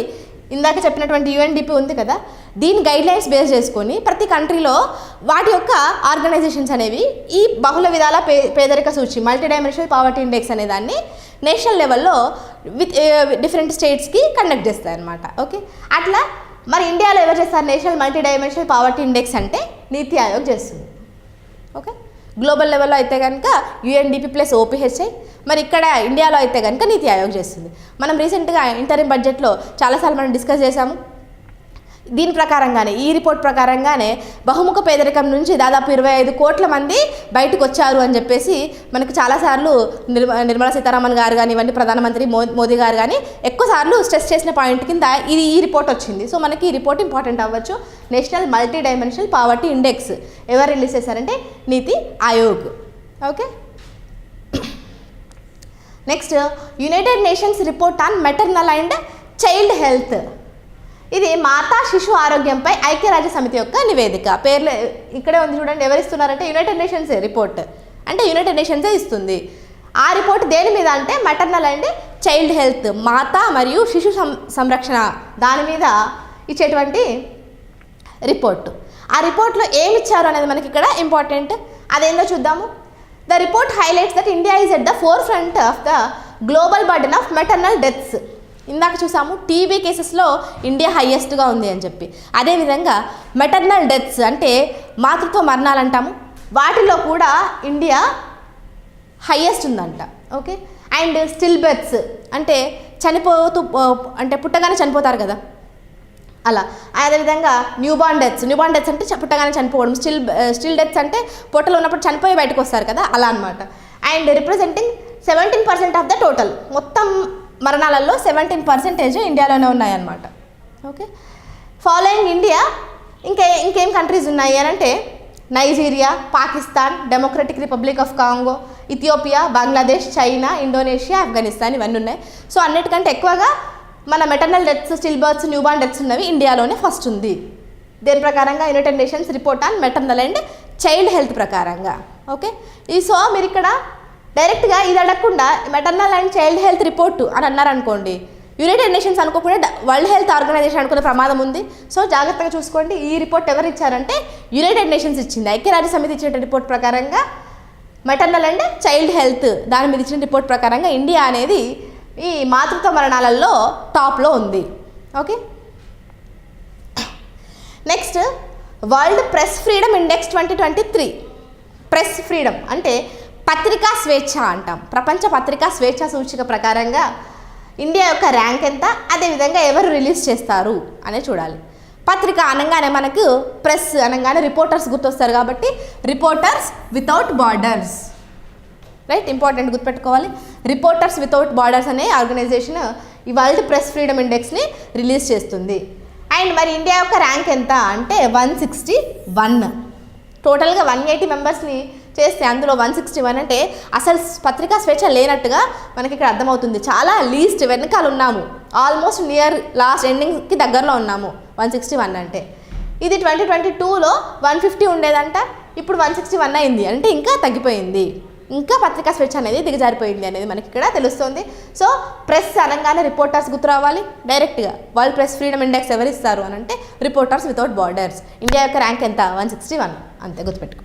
ఇందాక చెప్పినటువంటి యుఎన్డిపి ఉంది కదా, దీని గైడ్లైన్స్ బేస్ చేసుకొని ప్రతి కంట్రీలో వాటి యొక్క ఆర్గనైజేషన్స్ అనేవి ఈ బహుళ విధాల పేదరిక సూచి మల్టీ డైమెన్షనల్ పావర్టీ ఇండెక్స్ అనే దాన్ని నేషనల్ లెవెల్లో విత్ డిఫరెంట్ స్టేట్స్కి కండక్ట్ చేస్తాయి అన్నమాట. ఓకే, అట్లా మరి ఇండియాలో ఎవరు చేస్తారు national multi dimensional poverty Index అంటే నీతి ఆయోగ్ చేస్తుంది. ఓకే, గ్లోబల్ లెవెల్లో అయితే కనుక యుఎన్డిపి ప్లస్ ఓపీహెచ్ఐ, మరి ఇక్కడ ఇండియాలో అయితే కనుక నీతి ఆయోగ్ చేస్తుంది. మనం రీసెంట్గా ఇంటరిమ్ బడ్జెట్లో చాలాసార్లు మనం డిస్కస్ చేశాము. దీని ప్రకారంగానే ఈ రిపోర్ట్ ప్రకారంగానే బహుముఖ పేదరికం నుంచి దాదాపు 25 కోట్ల మంది బయటకు వచ్చారు అని చెప్పేసి మనకు చాలాసార్లు నిర్మలా సీతారామన్ గారు కానీ ఇవన్నీ ప్రధానమంత్రి మోదీ గారు కానీ ఎక్కువసార్లు స్ట్రెస్ చేసిన పాయింట్ కింద ఇది ఈ రిపోర్ట్ వచ్చింది. సో మనకి ఈ రిపోర్ట్ ఇంపార్టెంట్ అవ్వచ్చు. National multi dimensional poverty Index ఎవరు రిలీజ్ చేశారంటే నీతి Aayog. Okay, next United nations report on maternal and child health. ఇది మాతా శిశు ఆరోగ్యంపై ఐక్యరాజ్య సమితి యొక్క నివేదిక. పేర్లు ఇక్కడే ఉంది చూడండి, ఎవరు ఇస్తున్నారంటే యునైటెడ్ నేషన్స్ రిపోర్ట్, అంటే యునైటెడ్ నేషన్సే ఇస్తుంది. ఆ రిపోర్ట్ దేని మీద అంటే మెటర్నల్ అండ్ చైల్డ్ హెల్త్, మాతా మరియు శిశు సంరక్షణ దాని మీద ఇచ్చేటువంటి రిపోర్ట్. ఆ రిపోర్ట్లో ఏమి ఇచ్చారు అనేది మనకి ఇక్కడ ఇంపార్టెంట్. అదేందో చూద్దాము. The report highlights that India is at the four front of the global burden of maternal deaths. ఇందాక చూసాము టీబీ కేసెస్లో ఇండియా హైయెస్ట్గా ఉంది అని చెప్పి. అదేవిధంగా మెటర్నల్ డెత్స్ అంటే మాతృత్వ మరణాలు అంటాము, వాటిలో కూడా ఇండియా హైయెస్ట్ ఉందంట. ఓకే, అండ్ స్టిల్ బెర్త్స్ అంటే అంటే పుట్టగానే చనిపోతారు కదా అలా. అదేవిధంగా న్యూబార్న్ డెత్స్ అంటే పుట్టగానే చనిపోవడం, స్టిల్ డెత్స్ అంటే పొట్టలో ఉన్నప్పుడు చనిపోయి బయటకు వస్తారు కదా అలా అనమాట. And representing 17% of the total, మొత్తం మరణాలలో 17% ఇండియాలోనే ఉన్నాయన్నమాట. ఓకే, ఫాలోయింగ్ ఇండియా ఇంకేం కంట్రీస్ ఉన్నాయి అని అంటే Nigeria, Pakistan, democratic republic of Congo, Ethiopia, Bangladesh, China, Indonesia, Afghanistan ఇవన్నీ ఉన్నాయి. సో అన్నిటికంటే ఎక్కువగా మన maternal deaths, still births, newborn deaths ఉన్నవి ఇండియాలోనే ఫస్ట్ ఉంది. దేని ప్రకారంగా United nations report on maternal and child health ప్రకారంగా. ఓకే, సో మీరు ఇక్కడ డైరెక్ట్గా ఇది అడగకుండా maternal and child health report అని అన్నారనుకోండి, యునైటెడ్ నేషన్స్ అనుకోకుండా వరల్డ్ హెల్త్ ఆర్గనైజేషన్ అనుకునే ప్రమాదం ఉంది. సో జాగ్రత్తగా చూసుకోండి. ఈ రిపోర్ట్ ఎవరు ఇచ్చారంటే యునైటెడ్ నేషన్స్ ఇచ్చింది. ఐక్యరాజ్య సమితి ఇచ్చిన రిపోర్ట్ ప్రకారంగా మెటర్నల్ అండ్ చైల్డ్ హెల్త్ దాని మీద ఇచ్చిన రిపోర్ట్ ప్రకారంగా ఇండియా అనేది ఈ మాతృత్వ మరణాలలో టాప్లో ఉంది. Okay, next world press freedom index 2023. Press freedom అంటే పత్రికా స్వేచ్ఛ అంటాం. ప్రపంచ పత్రికా స్వేచ్ఛ సూచిక ప్రకారంగా ఇండియా యొక్క ర్యాంక్ ఎంత, అదేవిధంగా ఎవరు రిలీజ్ చేస్తారు అనే చూడాలి. పత్రిక అనగానే మనకు ప్రెస్ అనగానే రిపోర్టర్స్ గుర్తొస్తారు కాబట్టి reporters Without borders, right, important గుర్తుపెట్టుకోవాలి. రిపోర్టర్స్ వితౌట్ బార్డర్స్ అనే ఆర్గనైజేషన్ ఈ వరల్డ్ ప్రెస్ ఫ్రీడమ్ ఇండెక్స్ని రిలీజ్ చేస్తుంది. అండ్ మరి ఇండియా యొక్క ర్యాంక్ ఎంత అంటే 161. టోటల్గా 180 మెంబర్స్ని చేస్తే అందులో 161 అంటే అసలు పత్రికా స్వేచ్ఛ లేనట్టుగా మనకి ఇక్కడ అర్థమవుతుంది. చాలా లీస్ట్ వెనకాల ఉన్నాము, ఆల్మోస్ట్ నియర్ లాస్ట్ ఎండింగ్కి దగ్గరలో ఉన్నాము 161 అంటే. ఇది 2022లో 150 ఉండేదంట, ఇప్పుడు 161 అయింది అంటే ఇంకా తగ్గిపోయింది, ఇంకా పత్రికా స్వేచ్ఛ అనేది దిగజారిపోయింది అనేది మనకి ఇక్కడ తెలుస్తుంది. సో ప్రెస్ అనగానే రిపోర్టర్స్ గుర్తు రావాలి డైరెక్ట్గా. వరల్డ్ ప్రెస్ ఫ్రీడమ్ ఇండెక్స్ ఎవరు ఇస్తారు అని అంటే రిపోర్టర్స్ వితౌట్ బార్డర్స్. ఇండియా యొక్క ర్యాంక్ ఎంత 161 అంతే గుర్తుపెట్టుకో.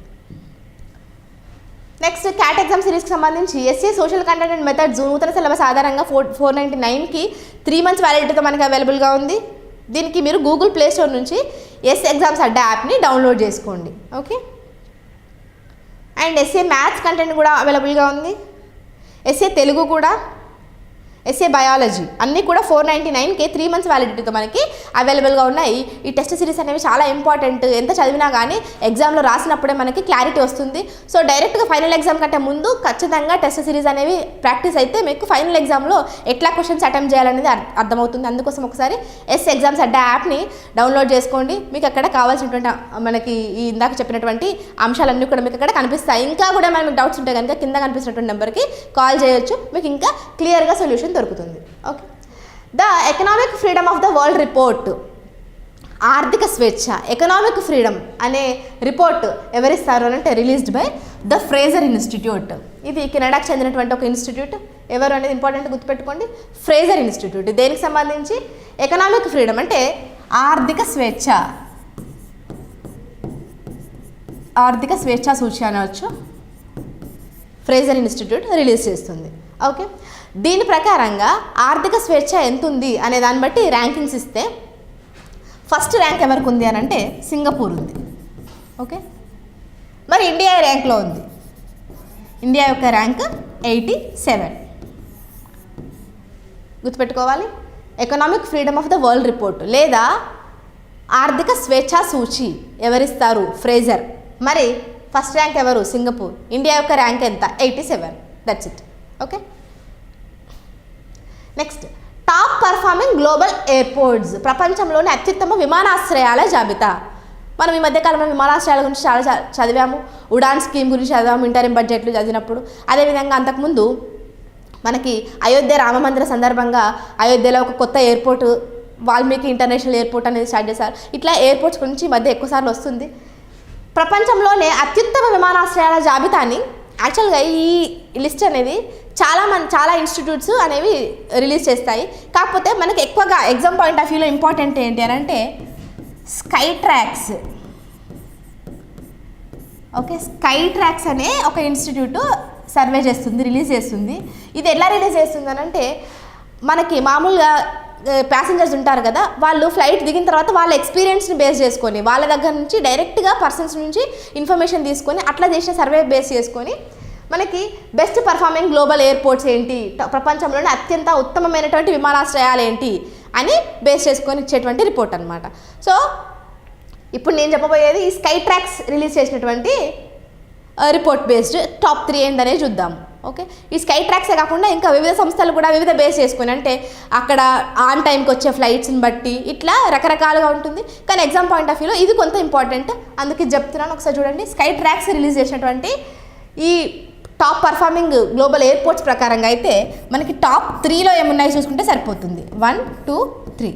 నెక్స్ట్ క్యాట్ ఎగ్జామ్ సిరీస్కి సంబంధించి SA social content and methods నూతన సిలబస్ ఆధారంగా 499కి 3 months వ్యాలిడిటీతో మనకి అవైలబుల్గా ఉంది. దీనికి మీరు గూగుల్ ప్లే స్టోర్ నుంచి ఎస్ ఎగ్జామ్స్ అడ్డా యాప్ని డౌన్లోడ్ చేసుకోండి. Okay, and SA maths content కూడా అవైలబుల్గా ఉంది, ఎస్ఏ తెలుగు కూడా, ఎస్ఏ బయాలజీ అన్నీ కూడా 499కే 3 months వ్యాలిడిటీతో మనకి అవైలబుల్గా ఉన్నాయి. ఈ టెస్ట్ సిరీస్ అనేవి చాలా ఇంపార్టెంట్. ఎంత చదివినా కానీ ఎగ్జామ్లో రాసినప్పుడే మనకి క్లారిటీ వస్తుంది. సో డైరెక్ట్గా ఫైనల్ ఎగ్జామ్ కంటే ముందు ఖచ్చితంగా టెస్ట్ సిరీస్ అనేవి ప్రాక్టీస్ అయితే మీకు ఫైనల్ ఎగ్జామ్లో ఎట్లా క్వశ్చన్స్ అటెంప్ట్ చేయాలనేది అర్థమవుతుంది. అందుకోసం ఒకసారి ఎస్ ఎగ్జామ్స్ అడ్డా యాప్ని డౌన్లోడ్ చేసుకోండి. మీకు అక్కడ కావాల్సినటువంటి మనకి ఈ ఇందాక చెప్పినటువంటి అంశాలన్నీ కూడా మీకు అక్కడ కనిపిస్తాయి. ఇంకా కూడా మనకు డౌట్స్ ఉంటే కనుక కింద కనిపిస్తున్నటువంటి నెంబర్కి కాల్ చేయొచ్చు. మీకు ఇంకా క్లియర్గా సొల్యూషన్ దొరుకుతుంది. Okay, the Economic Freedom of the World report, ఆర్థిక స్వేచ్ఛ, ఎకనామిక్ ఫ్రీడమ్ అనే రిపోర్ట్ ఎవరిస్తారు అని అంటే released by the Fraser Institute. ఇది కెనడాకు చెందినటువంటి ఒక ఇన్స్టిట్యూట్. ఎవరు అనేది ఇంపార్టెంట్ గుర్తుపెట్టుకోండి, ఫ్రేజర్ ఇన్స్టిట్యూట్. దేనికి సంబంధించి? ఎకనామిక్ ఫ్రీడమ్ అంటే ఆర్థిక స్వేచ్ఛ, ఆర్థిక స్వేచ్ఛ సూచి అనవచ్చు. ఫ్రేజర్ ఇన్స్టిట్యూట్ రిలీజ్ చేస్తుంది. ఓకే, దీని ప్రకారంగా ఆర్థిక స్వేచ్ఛ ఎంత ఉంది అనే దాన్ని బట్టి ర్యాంకింగ్స్ ఇస్తే ఫస్ట్ ర్యాంక్ ఎవరికి ఉంది అని అంటే సింగపూర్ ఉంది. ఓకే, మరి ఇండియా ర్యాంక్లో ఉంది. ఇండియా యొక్క ర్యాంక్ 87. గుర్తుపెట్టుకోవాలి, economic Freedom of the World report లేదా ఆర్థిక స్వేచ్ఛా సూచి ఎవరిస్తారు? ఫ్రేజర్. మరి ఫస్ట్ ర్యాంక్ ఎవరు? సింగపూర్. ఇండియా యొక్క ర్యాంక్ ఎంత? 87. That's it. Okay, next top performing global airports, ప్రపంచంలోని అత్యుత్తమ విమానాశ్రయాల జాబితా. మనం ఈ మధ్యకాలంలో విమానాశ్రయాల గురించి చాలా చదివాము. ఉడాన్ స్కీమ్ గురించి చదివాము ఇంటరిమ్ బడ్జెట్లు చదివినప్పుడు. అదేవిధంగా అంతకుముందు మనకి అయోధ్య రామమందిర సందర్భంగా అయోధ్యలో ఒక కొత్త ఎయిర్పోర్ట్, వాల్మీకి ఇంటర్నేషనల్ ఎయిర్పోర్ట్ అనేది స్టార్ట్ చేశారు. ఇట్లా ఎయిర్పోర్ట్స్ గురించి ఈ మధ్య ఎక్కువసార్లు వస్తుంది. ప్రపంచంలోనే అత్యుత్తమ విమానాశ్రయాల జాబితాని యాక్చువల్గా ఈ లిస్ట్ అనేది చాలా ఇన్స్టిట్యూట్స్ అనేవి రిలీజ్ చేస్తాయి. కాకపోతే మనకి ఎక్కువగా ఎగ్జామ్ పాయింట్ ఆఫ్ వ్యూలో ఇంపార్టెంట్ ఏంటి అని అంటే sky tracks. Okay, sky tracks అనే ఒక ఇన్స్టిట్యూట్ సర్వే చేస్తుంది, రిలీజ్ చేస్తుంది. ఇది ఎలా రిలీజ్ చేస్తుంది అని అంటే మనకి మామూలుగా ప్యాసింజర్స్ ఉంటారు కదా, వాళ్ళు ఫ్లైట్ దిగిన తర్వాత వాళ్ళ ఎక్స్పీరియన్స్ని బేస్ చేసుకొని వాళ్ళ దగ్గర నుంచి డైరెక్ట్గా పర్సన్స్ నుంచి ఇన్ఫర్మేషన్ తీసుకొని అట్లా చేసిన సర్వే బేస్ చేసుకొని మనకి బెస్ట్ పర్ఫార్మింగ్ గ్లోబల్ ఎయిర్పోర్ట్స్ ఏంటి, ప్రపంచంలోనే అత్యంత ఉత్తమమైనటువంటి విమానాశ్రయాలు ఏంటి అని బేస్ చేసుకొని ఇచ్చేటువంటి రిపోర్ట్ అనమాట. సో ఇప్పుడు నేను చెప్పబోయేది ఈ స్కై ట్రాక్స్ రిలీజ్ చేసినటువంటి రిపోర్ట్ బేస్డ్ టాప్ 3 ఏంటనేది చూద్దాము. ఓకే, ఈ స్కై ట్రాక్సే కాకుండా ఇంకా వివిధ సంస్థలు కూడా వివిధ బేస్ చేసుకొని అంటే అక్కడ ఆన్ టైంకి వచ్చే ఫ్లైట్స్ని బట్టి ఇట్లా రకరకాలుగా ఉంటుంది. కానీ ఎగ్జామ్ పాయింట్ ఆఫ్ వ్యూలో ఇది కొంత ఇంపార్టెంట్, అందుకే చెప్తున్నాను. ఒకసారి చూడండి, స్కై ట్రాక్స్ రిలీజ్ చేసినటువంటి ఈ టాప్ పర్ఫార్మింగ్ గ్లోబల్ ఎయిర్పోర్ట్స్ ప్రకారంగా అయితే మనకి టాప్ 3లో ఏమున్నాయో చూసుకుంటే సరిపోతుంది. 1, 2, 3.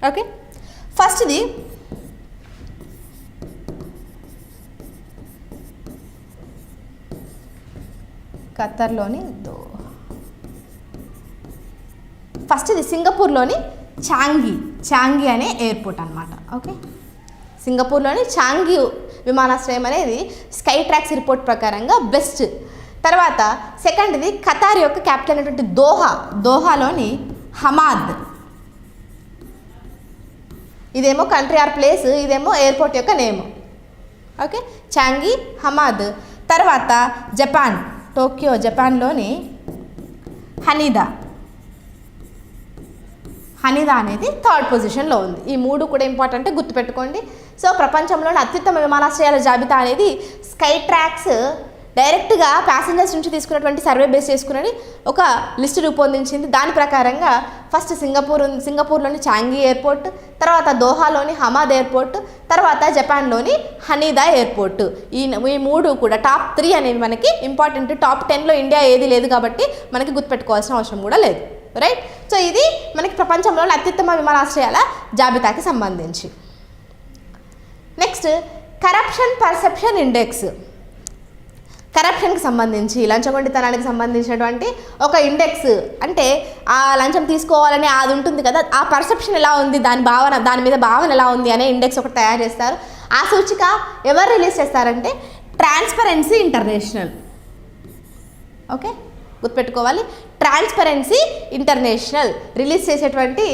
ఓకే, ఫస్ట్ది ఖతర్లోని ఫస్ట్ది సింగపూర్లోని చాంగి అనే ఎయిర్పోర్ట్ అనమాట. ఓకే, సింగపూర్లోని చాంగి విమానాశ్రయం అనేది స్కై ట్రాక్స్ రిపోర్ట్ ప్రకారంగా బెస్ట్. తర్వాత సెకండ్ది ఖతార్ యొక్క క్యాపిటల్ అయినటువంటి దోహాలోని హమాద్. ఇదేమో కంట్రీ ఆర్ ప్లేస్, ఇదేమో ఎయిర్పోర్ట్ యొక్క నేమ్. Okay, Changi, Hamad. తర్వాత టోక్యో జపాన్లోని హనీదా అనేది 3rd పొజిషన్లో ఉంది. ఈ 3 కూడా ఇంపార్టెంట్, గుర్తుపెట్టుకోండి. సో ప్రపంచంలోని అత్యుత్తమ విమానాశ్రయాల జాబితా అనేది స్కై ట్రాక్స్ డైరెక్ట్గా ప్యాసింజర్స్ నుంచి తీసుకున్నటువంటి సర్వే బేస్ చేసుకుని ఒక లిస్ట్ రూపొందించింది. దాని ప్రకారంగా ఫస్ట్ సింగపూర్లోని చాంగి ఎయిర్పోర్ట్, తర్వాత దోహాలోని హమాద్ ఎయిర్పోర్ట్, తర్వాత జపాన్లోని హనీదా ఎయిర్పోర్ట్. ఈ 3 కూడా టాప్ 3 అనేవి మనకి ఇంపార్టెంట్. టాప్ 10లో ఇండియా ఏది లేదు కాబట్టి మనకి గుర్తుపెట్టుకోవాల్సిన అవసరం కూడా లేదు. రైట్, సో ఇది మనకి ప్రపంచంలోని అత్యుత్తమ విమానాశ్రయాల జాబితాకి సంబంధించి. Next corruption perception index. కరప్షన్కి సంబంధించి లంచగొండితనానికి సంబంధించినటువంటి ఒక ఇండెక్స్. అంటే ఆ లంచం తీసుకోవాలని అది ఉంటుంది కదా, ఆ పర్సెప్షన్ ఎలా ఉంది, దాని మీద భావన ఎలా ఉంది అనే ఇండెక్స్ ఒకటి తయారు చేస్తారు. ఆ సూచిక ఎవరు రిలీజ్ చేస్తారంటే ట్రాన్స్పరెన్సీ ఇంటర్నేషనల్. ఓకే, గుర్తుపెట్టుకోవాలి, ట్రాన్స్పరెన్సీ ఇంటర్నేషనల్ రిలీజ్ చేసేటువంటి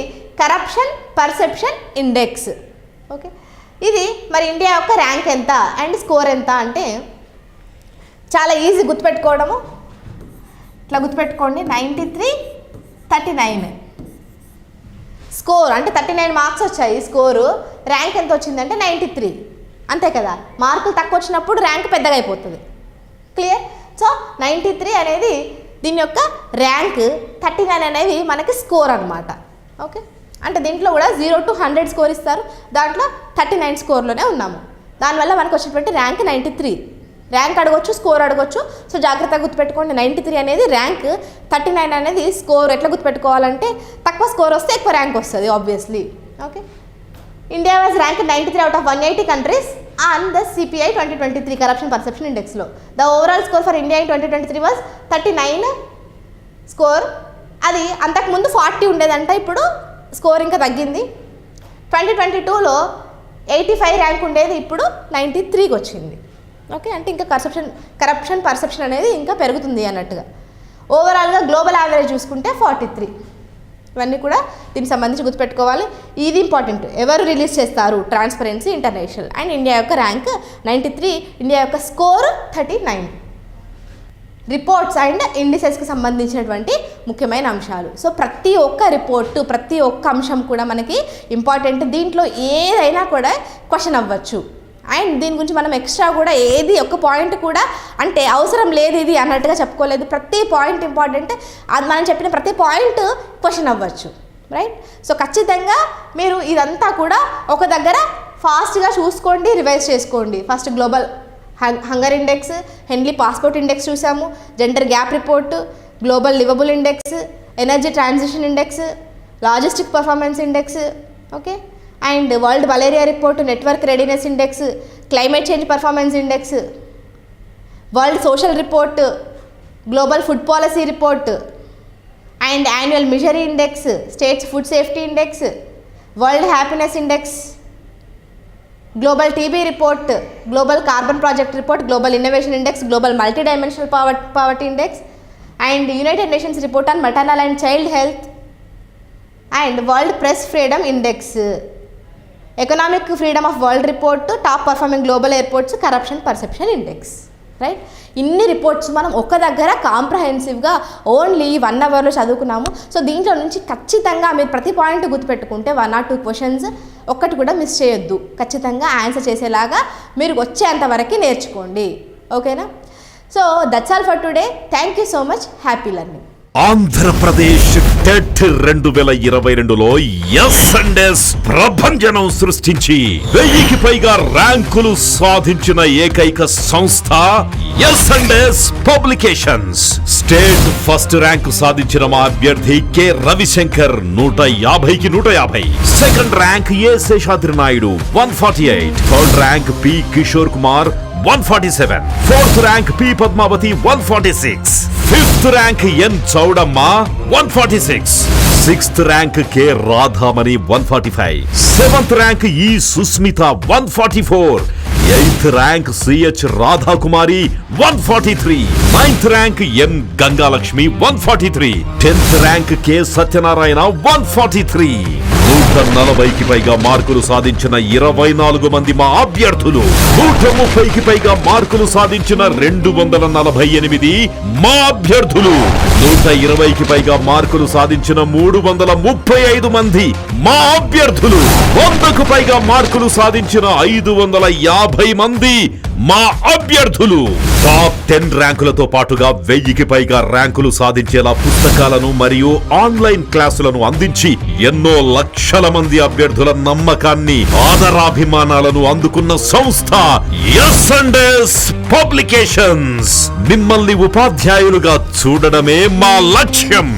కరప్షన్ పర్సెప్షన్ ఇండెక్స్. ఓకే, ఇది మరి ఇండియా యొక్క ర్యాంక్ ఎంత అండ్ స్కోర్ ఎంత అంటే చాలా ఈజీ గుర్తుపెట్టుకోవడము. ఇట్లా గుర్తుపెట్టుకోండి, 93, 39. స్కోర్ అంటే 39 మార్క్స్ వచ్చాయి స్కోరు, ర్యాంక్ ఎంత వచ్చిందంటే 93. అంతే కదా, మార్కులు తక్కువ వచ్చినప్పుడు ర్యాంక్ పెద్దగా అయిపోతుంది. క్లియర్? సో 93 అనేది దీని యొక్క ర్యాంక్, 39 అనేవి మనకి స్కోర్ అనమాట. ఓకే, అంటే దీంట్లో కూడా 0 to 100 స్కోర్ ఇస్తారు, దాంట్లో 39 స్కోర్లోనే ఉన్నాము. దానివల్ల మనకు వచ్చినటువంటి ర్యాంక్ 93. ర్యాంక్ అడగొచ్చు, స్కోర్ అడగొచ్చు. సో జాగ్రత్తగా గుర్తుపెట్టుకోండి, 93 అనేది ర్యాంక్, 39 అనేది స్కోర్. ఎట్లా గుర్తుపెట్టుకోవాలంటే తక్కువ స్కోర్ వస్తే ఎక్కువ ర్యాంక్ వస్తుంది obviously. Okay, India was rank 93 out of 180 countries on the CPI 2023 Corruption Perception Indexలో. The overall score for India in 2023 was 39 score. అది అంతకుముందు 40 ఉండేదంట, ఇప్పుడు స్కోర్ ఇంకా తగ్గింది. 2022లో 85 ర్యాంక్ ఉండేది, ఇప్పుడు 93కి వచ్చింది. ఓకే, అంటే ఇంకా కరప్షన్ పర్సెప్షన్ అనేది ఇంకా పెరుగుతుంది అన్నట్టుగా. ఓవరాల్గా గ్లోబల్ యావరేజ్ చూసుకుంటే 43. ఇవన్నీ కూడా దీనికి సంబంధించి గుర్తుపెట్టుకోవాలి. ఇది ఇంపార్టెంట్. ఎవరు రిలీజ్ చేస్తారు? Transparency international. అండ్ ఇండియా యొక్క ర్యాంక్ 93, ఇండియా యొక్క స్కోర్ 39. రిపోర్ట్స్ అండ్ ఇండిసెస్కి సంబంధించినటువంటి ముఖ్యమైన అంశాలు. సో ప్రతి ఒక్క రిపోర్టు, ప్రతి ఒక్క అంశం కూడా మనకి ఇంపార్టెంట్. దీంట్లో ఏదైనా కూడా క్వశ్చన్ అవ్వచ్చు. అండ్ దీని గురించి మనం ఎక్స్ట్రా కూడా ఏది ఒక్క పాయింట్ కూడా అంటే అవసరం లేదు ఇది అన్నట్టుగా చెప్పుకోలేదు. ప్రతి పాయింట్ ఇంపార్టెంట్. అది మనం చెప్పిన ప్రతి పాయింట్ క్వశ్చన్ అవ్వచ్చు. రైట్? సో ఖచ్చితంగా మీరు ఇదంతా కూడా ఒక దగ్గర ఫాస్ట్గా చూసుకోండి, రివైజ్ చేసుకోండి. First global hunger index, Henley passport index చూసాము, gender gap report, global liveable index, energy transition index, logistic performance index. Okay, and world malaria report, network readiness index, climate change performance index, world social report, global food policy report, and annual misery index, states food safety index, world happiness index, global TB report, global carbon project report, global innovation index, global multi dimensional poverty index, and United nations report on maternal and child health, and world press freedom index, economic Freedom of world report, top performing global airports, corruption perception index. Right? ఇన్ని reports మనం ఒక దగ్గర కాంప్రహెన్సివ్గా only 1 అవర్లో చదువుకున్నాము. So దీంట్లో నుంచి ఖచ్చితంగా మీరు ప్రతి పాయింట్ గుర్తుపెట్టుకుంటే 1 or 2 క్వశ్చన్స్ ఒక్కటి కూడా మిస్ చేయొద్దు. ఖచ్చితంగా ఆన్సర్ చేసేలాగా మీరు వచ్చేంతవరకు నేర్చుకోండి. ఓకేనా? So that's all for today. Thank you so much. Happy learning. Andhra Pradesh TET 2022లో ఎస్&ఎస్ ప్రభంజనం సృష్టించి 1000కి పైగా ర్యాంకులు సాధించిన ఏకైక సంస్థ ఎస్&ఎస్ పబ్లికేషన్స్. స్టేట్ ఫస్ట్ ర్యాంకు సాధించిన మా అభ్యర్థి కె రవిశంకర్ 150కి 150, second rank A Seshadri Naidu 148, third rank P Kishore Kumar 147, fourth rank P Padmavathi 146, fifth rank N Chowdamma 146, sixth rank K Radhamani 145, seventh rank E Susmitha 144, eighth rank CH Radhakumari 143, ninth rank N Gangalakshmi 143, 10th rank K Satyanarayana 143. 140కి పైగా మార్కులు సాధించిన 24 మంది మా అభ్యర్థులు, 130కి పైగా మార్కులు సాధించిన 248 మా అభ్యర్థులు, 120కి పైగా మార్కులు సాధించిన 335 మంది మా అభ్యర్థులు, 100కు పైగా మార్కులు సాధించిన 550 మంది మా అభ్యర్థులు. టాప్ 10 ర్యాంకులతో పాటుగా 1000కి పైగా ర్యాంకులు సాధించేలా పుస్తకాలను మరియు ఆన్లైన్ క్లాసులను అందించి ఎన్నో లక్షల మంది అభ్యర్థుల నమ్మకాన్ని, ఆదరాభిమానాలను అందుకున్న సంస్థ ఎస్&ఎస్ పబ్లికేషన్స్. మిమ్మల్ని ఉపాధ్యాయులుగా చూడడమే మా లక్ష్యం.